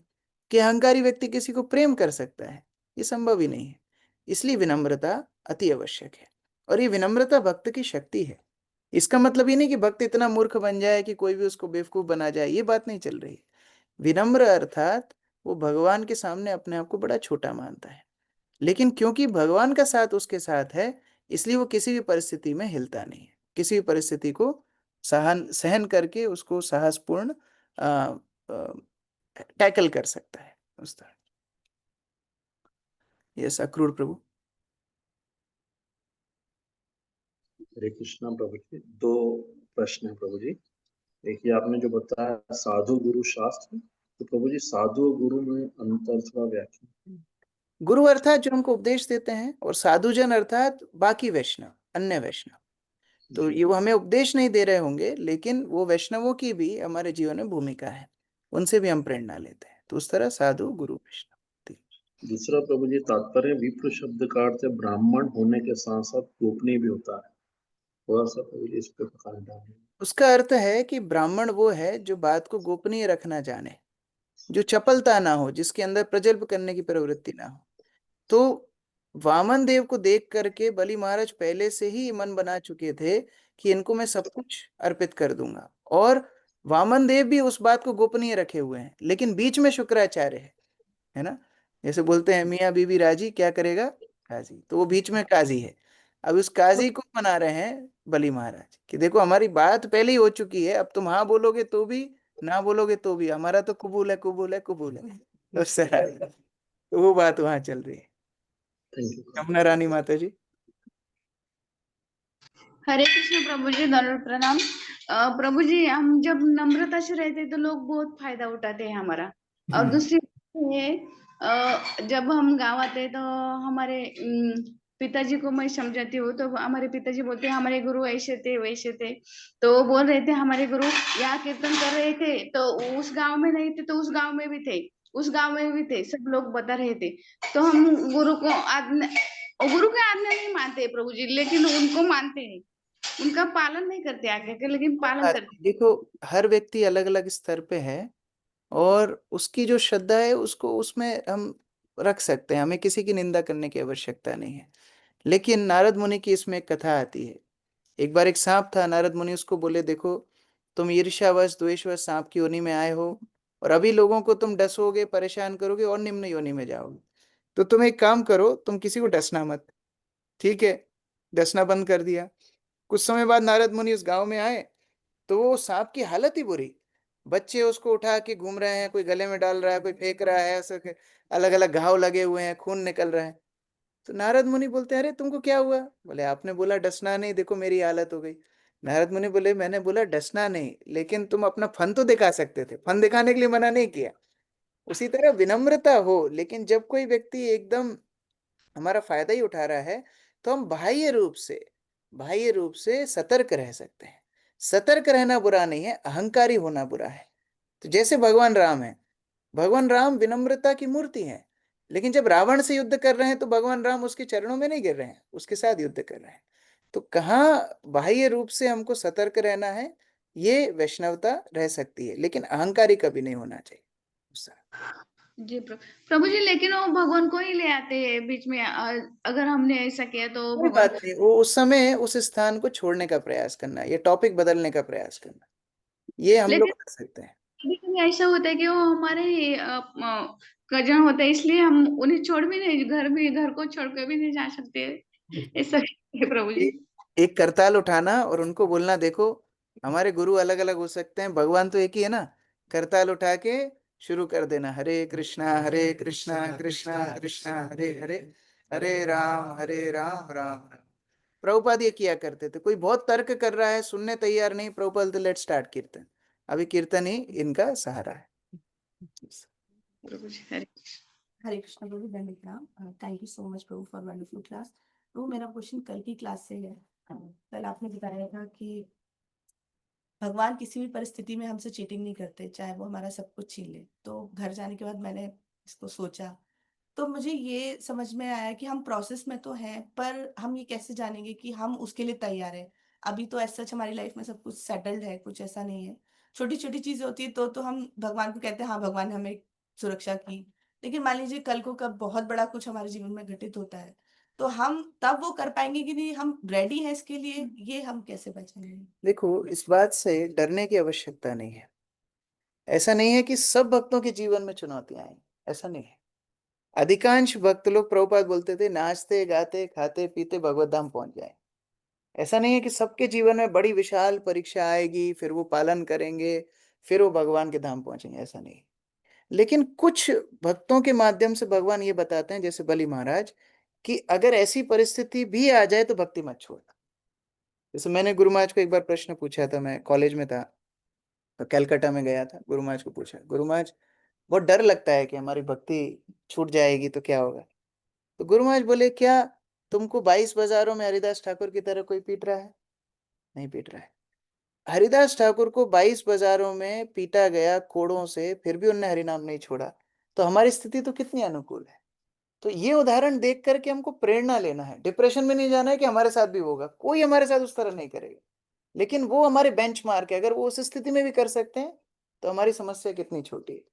क्या अहंकारी व्यक्ति किसी को प्रेम कर सकता है? ये संभव ही नहीं है। इसलिए विनम्रता अति आवश्यक है, और ये विनम्रता भक्त की शक्ति है। इसका मतलब ये नहीं कि भक्त इतना मूर्ख बन जाए कि कोई भी उसको बेवकूफ बना जाए, ये बात नहीं चल रही। विनम्र अर्थात वो भगवान के सामने अपने आप को बड़ा छोटा मानता है, लेकिन क्योंकि भगवान का साथ उसके साथ है, इसलिए वो किसी भी परिस्थिति में हिलता नहीं है। किसी भी परिस्थिति को सहन करके उसको साहसपूर्ण टैकल कर सकता है उस तरह। यस अक्रूर प्रभु। हरे कृष्णा प्रभु जी, दो प्रश्न है प्रभु जी। एक ये आपने जो बताया साधु गुरु शास्त्र, तो प्रभु जी साधु और गुरु में अंतर थोड़ा व्याख्या। गुरु अर्थात जो हमको उपदेश देते हैं, और साधुजन अर्थात बाकी वैष्णव, अन्य वैष्णव। तो ये वो हमें उपदेश नहीं दे रहे होंगे, लेकिन वो वैष्णवों की भी हमारे जीवन में भूमिका है, उनसे भी हम प्रेरणा लेते हैं। तो उस तरह साधु गुरु वैष्णव। दूसरा प्रभु जी तात्पर्य विप्र शब्द का अर्थ ब्राह्मण होने के साथ साथ गोपनीय भी होता है, थोड़ा सा प्रभु जी इस पर प्रकाश डालें। उसका अर्थ है कि ब्राह्मण वो है जो बात को गोपनीय रखना जाने, जो चपलता ना हो, जिसके अंदर प्रजल्प करने की प्रवृत्ति ना हो। तो वामन देव को देख करके बलि महाराज पहले से ही मन बना चुके थे कि इनको मैं सब कुछ अर्पित कर दूंगा, और वामन देव भी उस बात को गोपनीय रखे हुए हैं। लेकिन बीच में शुक्राचार्य है ना, जैसे बोलते हैं मियाँ बीबी राजी क्या करेगा काजी, तो वो बीच में काजी है। अब उस काजी को बना रहे हैं बलि महाराज कि देखो हमारी बात पहले ही हो चुकी है, अब तुम हाँ बोलोगे तो भी, ना बोलोगे तो भी, हमारा तो कबूल है, कबूल है, कबूल है। तो वो बात वहां चल रही है। यमुना रानी माता जी। हरे कृष्ण प्रभु जी, दंडवत प्रणाम। प्रभु जी, हम जब नम्रता से रहते तो लोग बहुत फायदा उठाते हैं हमारा। और दूसरी बात है, जब हम गाँव आते तो हमारे पिताजी को मैं समझाती हूँ तो हमारे पिताजी बोलते हैं हमारे गुरु ऐसे थे वैसे थे। तो वो बोल रहे थे हमारे गुरु यहाँ कीर्तन कर रहे थे तो उस गांव में नहीं थे, तो उस गांव में भी थे, उस गांव में भी थे, सब लोग बता रहे थे। तो हम गुरु को गुरु के आज्ञा नहीं मानते प्रभु जी, लेकिन उनको मानते हैं, उनका पालन नहीं करते आगे के, लेकिन पालन करते। देखो हर व्यक्ति अलग अलग स्तर पे है, और उसकी जो श्रद्धा है उसको उसमें हम रख सकते हैं, हमें किसी की निंदा करने की आवश्यकता नहीं है। लेकिन नारद मुनि की इसमें एक कथा आती है। एक बार एक सांप था, नारद मुनि उसको बोले देखो तुम ईर्ष्यावश द्वेषवश सांप की योनि में आए हो, और अभी लोगों को तुम डसोगे, परेशान करोगे और निम्न योनि में जाओगे। तो तुम एक काम करो, तुम किसी को डसना मत। ठीक है, डसना बंद कर दिया। कुछ समय बाद नारद मुनि उस गांव में आए, तो वो सांप की हालत ही बुरी। बच्चे उसको उठा के घूम रहे हैं, कोई गले में डाल रहा है, कोई फेंक रहा है, ऐसे अलग अलग घाव लगे हुए हैं, खून निकल रहा है। तो नारद मुनि बोलते हैं अरे तुमको क्या हुआ? बोले आपने बोला डसना नहीं, देखो मेरी हालत हो गई। नारद मुनि बोले मैंने बोला डसना नहीं, लेकिन तुम अपना फन तो दिखा सकते थे, फन दिखाने के लिए मना नहीं किया। उसी तरह विनम्रता हो, लेकिन जब कोई व्यक्ति एकदम हमारा फायदा ही उठा रहा है, तो हम बाह्य रूप से सतर्क रह सकते हैं। सतर्क रहना बुरा नहीं है, अहंकारी होना बुरा है। तो जैसे भगवान राम है, भगवान राम विनम्रता की मूर्ति है, लेकिन जब रावण से युद्ध कर रहे हैं तो भगवान राम उसके चरणों में नहीं गिर रहे हैं, उसके साथ युद्ध कर रहे हैं। तो कहाँ बाह्य रूप से हमको सतर्क रहना है, ये वैष्णवता रह सकती है, लेकिन अहंकारी कभी नहीं होना चाहिए। जी प्रभु जी, लेकिन वो भगवान को ही ले आते हैं बीच में, अगर हमने ऐसा किया तो कोई भगवान। बात नहीं, वो उस समय उस स्थान को छोड़ने का प्रयास करना, ये टॉपिक बदलने का प्रयास करना, ये हम लोग लेकिन कर सकते हैं। कभी कभी ऐसा होता है कि वो हमारे कजन होते हैं, इसलिए हम उन्हें छोड़ भी नहीं, घर को छोड़ के भी नहीं जा सकते। ऐसा है प्रभु जी। एक करताल उठाना और उनको बोलना देखो हमारे गुरु अलग अलग हो सकते हैं, भगवान तो एक ही है ना। करताल उठा के शुरू कर देना, हरे कृष्णा कृष्णा कृष्णा हरे हरे, हरे राम राम राम। प्रभुपाद ये किया करते थे। कोई बहुत तर्क कर रहा है, सुनने तैयार नहीं, प्रभुपाद लेट्स स्टार्ट कीर्तन। अभी कीर्तन ही इनका सहारा है। हरे कृष्णा प्रभु, दंडित राम। थैंक यू सो मच प्रभु फॉर वंडरफुल क्लास। प्रभु मेरा क्वेश्चन कल की क्लास से है। कल आपने बताया था कि भगवान किसी भी परिस्थिति में हमसे चीटिंग नहीं करते, चाहे वो हमारा सब कुछ छीन ले। तो घर जाने के बाद मैंने इसको सोचा, तो मुझे ये समझ में आया कि हम प्रोसेस में तो हैं, पर हम ये कैसे जानेंगे कि हम उसके लिए तैयार हैं। अभी तो ऐसा हमारी लाइफ में सब कुछ सेटल्ड है, कुछ ऐसा नहीं है। छोटी छोटी चीजें होती है तो हम भगवान को कहते हैं हाँ भगवान ने हमें सुरक्षा की। लेकिन मान लीजिए कल को कब बहुत बड़ा कुछ हमारे जीवन में घटित होता है, तो हम तब वो कर पाएंगे कि नहीं, हम रेडी हैं इसके लिए, ये हम कैसे बचेंगे? देखो, इस बात से डरने की आवश्यकता नहीं है। ऐसा नहीं है कि सब भक्तों के जीवन में चुनौतियां आएंगी, ऐसा नहीं है। अधिकांश भक्त लोग, प्रभुपाद बोलते थे, नाचते गाते खाते पीते भगवत धाम पहुंच जाए। ऐसा नहीं है कि सबके जीवन में बड़ी विशाल परीक्षा आएगी, फिर वो पालन करेंगे, फिर वो भगवान के धाम पहुंचेंगे, ऐसा नहीं। लेकिन कुछ भक्तों के माध्यम से भगवान ये बताते हैं, जैसे बलि महाराज, कि अगर ऐसी परिस्थिति भी आ जाए तो भक्ति मत छोड़ना। जैसे मैंने गुरु महाराज को एक बार प्रश्न पूछा था, मैं कॉलेज में था तो कलकत्ता में गया था, गुरु महाराज को पूछा, गुरु महाराज बहुत डर लगता है कि हमारी भक्ति छूट जाएगी तो क्या होगा। तो गुरु महाराज बोले, क्या तुमको 22 बाजारों में हरिदास ठाकुर की तरह कोई पीट रहा है? नहीं पीट रहा है। हरिदास ठाकुर को 22 बाजारों में पीटा गया कोड़ों से, फिर भी उनने हरिनाम नहीं छोड़ा। तो हमारी स्थिति तो कितनी अनुकूल है। तो ये उदाहरण देख करके हमको प्रेरणा लेना है। डिप्रेशन में नहीं जाना है कि हमारे साथ भी होगा, कोई हमारे साथ उस तरह नहीं करेगा, लेकिन वो हमारे बेंचमार्क है। अगर वो उस स्थिति में भी कर सकते हैं तो हमारी समस्या कितनी छोटी है।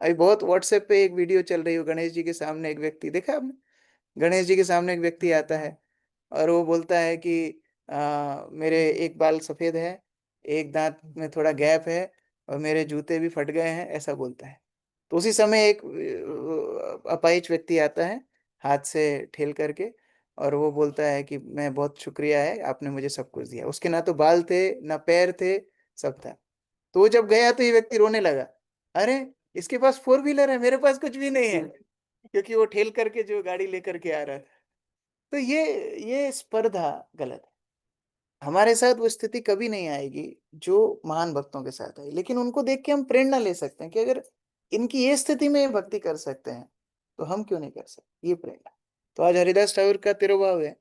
अभी बहुत व्हाट्सएप पे एक वीडियो चल रही है, गणेश जी के सामने एक व्यक्ति, देखा आपने? गणेश जी के सामने एक व्यक्ति आता है और वो बोलता है कि मेरे एक बाल सफेद है, एक दांत में थोड़ा गैप है और मेरे जूते भी फट गए हैं, ऐसा बोलता है। तो उसी समय एक अपाहिज व्यक्ति आता है हाथ से ठेल करके, और वो बोलता है कि मैं बहुत शुक्रिया है, आपने मुझे सब कुछ दिया। उसके ना तो बाल थे ना पैर थे, सब था। तो वो जब गया तो ये व्यक्ति रोने लगा, अरे इसके पास 4 व्हीलर है, मेरे पास कुछ भी नहीं है, क्योंकि वो ठेल करके जो गाड़ी लेकर के आ रहा है। तो ये स्पर्धा गलत है। हमारे साथ वो स्थिति कभी नहीं आएगी जो महान भक्तों के साथ आई, लेकिन उनको देख के हम प्रेरणा ले सकते हैं कि अगर इनकी ये स्थिति में भक्ति कर सकते हैं तो हम क्यों नहीं कर सकते, ये प्रेरणा। तो आज हरिदास ठाकुर का तिरुभाव है,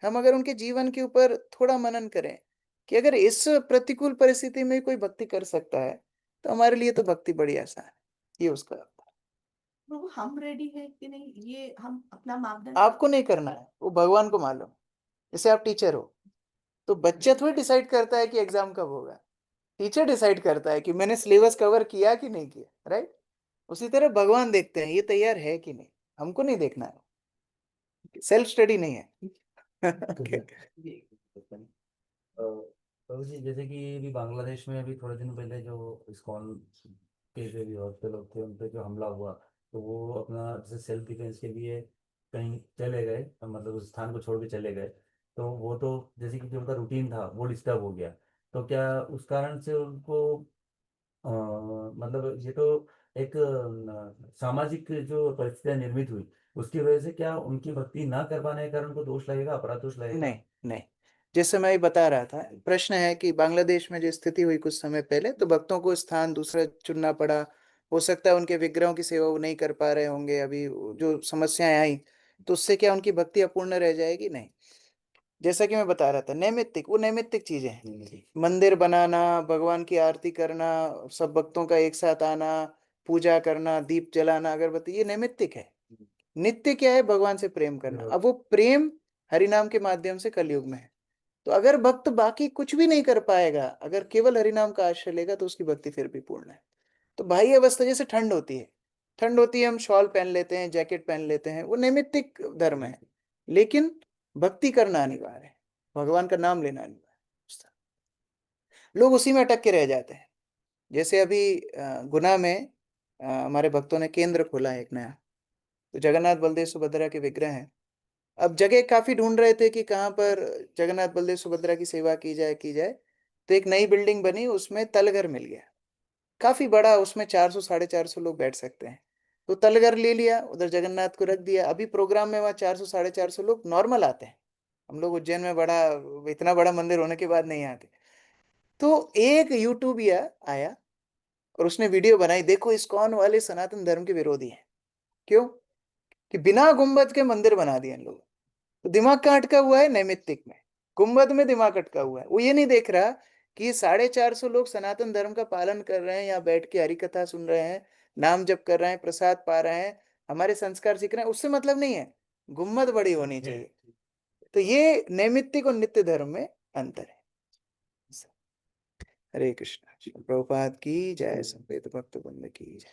हम अगर उनके जीवन के ऊपर थोड़ा मनन करें कि अगर इस प्रतिकूल परिस्थिति में कोई भक्ति कर सकता है तो हमारे लिए तो भक्ति बड़ी आसान है। ये उसका अर्थ है। प्रभु हम रेडी है कि नहीं, ये हम अपना मापदंड आपको नहीं करना है, वो भगवान को मालूम। जैसे आप टीचर हो तो बच्चा थोड़ी डिसाइड करता है कि एग्जाम कब होगा, टीचर डिसाइड करता है कि मैंने सिलेबस कवर किया कि नहीं किया, राइट? उसी तरह भगवान देखते हैं ये तैयार है कि नहीं, हमको नहीं देखना है, सेल्फ स्टडी नहीं है। प्रभु जी, जैसे कि अभी बांग्लादेश में अभी थोड़े दिन पहले जो इस्कॉन के जो भी भक्त लोग थे उन पे जो हमला हुआ, तो वो अपना जैसे सेल्फ डिफेंस के लिए कहीं चले गए, मतलब उस स्थान को छोड़ के चले गए। तो वो तो जैसे कि जो उनका रूटीन था वो डिस्टर्ब हो गया। तो क्या उस कारण से उनको मतलब ये तो एक सामाजिक जो परिस्थितियां निर्मित हुई, उसकी वजह से क्या उनकी भक्ति ना कर पाने के कारण उनको दोष लगेगा, अपराध दोष लगेगा? नहीं नहीं, जैसे मैं बता रहा था, प्रश्न है कि बांग्लादेश में जो स्थिति हुई कुछ समय पहले, तो भक्तों को स्थान दूसरा चुनना पड़ा। हो सकता है उनके विग्रहों की सेवा वो नहीं कर पा रहे होंगे, अभी जो समस्याएं आई, तो उससे क्या उनकी भक्ति अपूर्ण रह जाएगी? नहीं। जैसा कि मैं बता रहा था, नैमित्तिक, वो नैमित्तिक चीजें हैं। मंदिर बनाना, भगवान की आरती करना, सब भक्तों का एक साथ आना, पूजा करना, दीप जलाना, अगरबत्ती, ये नैमित्तिक है। नित्य क्या है? भगवान से प्रेम करना। अब वो प्रेम हरिनाम के माध्यम से कलयुग में है। तो अगर भक्त बाकी कुछ भी नहीं कर पाएगा, अगर केवल हरिनाम का आश्रय लेगा, तो उसकी भक्ति फिर भी पूर्ण है। तो बाह्य अवस्था, जैसे ठंड होती है, ठंड होती है हम शॉल पहन लेते हैं, जैकेट पहन लेते हैं, वो नैमित्तिक धर्म है। लेकिन भक्ति करना अनिवार्य है, भगवान का नाम लेना अनिवार्य है। लोग उसी में अटक के रह जाते हैं। जैसे अभी गुना में हमारे भक्तों ने केंद्र खोला है एक नया, तो जगन्नाथ बलदेव सुभद्रा के विग्रह हैं। अब जगह काफी ढूंढ रहे थे कि कहाँ पर जगन्नाथ बलदेव सुभद्रा की सेवा की जाए। तो एक नई बिल्डिंग बनी, उसमें तलघर मिल गया, काफी बड़ा, उसमें 400 450 लोग बैठ सकते हैं। तो तलघर ले लिया, उधर जगन्नाथ को रख दिया। अभी प्रोग्राम में वहाँ 400 450 लोग नॉर्मल आते हैं। हम लोग उज्जैन में बड़ा, इतना बड़ा मंदिर होने के बाद नहीं आते। तो एक यूट्यूबिया आया और उसने वीडियो बनाई, देखो इस्कॉन वाले सनातन धर्म के विरोधी हैं। क्यों? कि बिना गुंबद के मंदिर बना दिए इन लोगों। तो दिमाग कहाँ अटका हुआ है? नैमित्तिक में, गुंबद में दिमाग अटका हुआ है। वो ये नहीं देख रहा कि 450 लोग सनातन धर्म का पालन कर रहे हैं, यहाँ बैठ के हरि कथा सुन रहे हैं, नाम जप कर रहे हैं, प्रसाद पा रहे हैं, हमारे संस्कार सीख रहे हैं, उससे मतलब नहीं है, गुंबद बड़ी होनी चाहिए। तो ये नैमित्तिक और नित्य धर्म में अंतर है। हरे कृष्ण। प्रभुपाद की जय, संवेद भक्त वृंद की जय।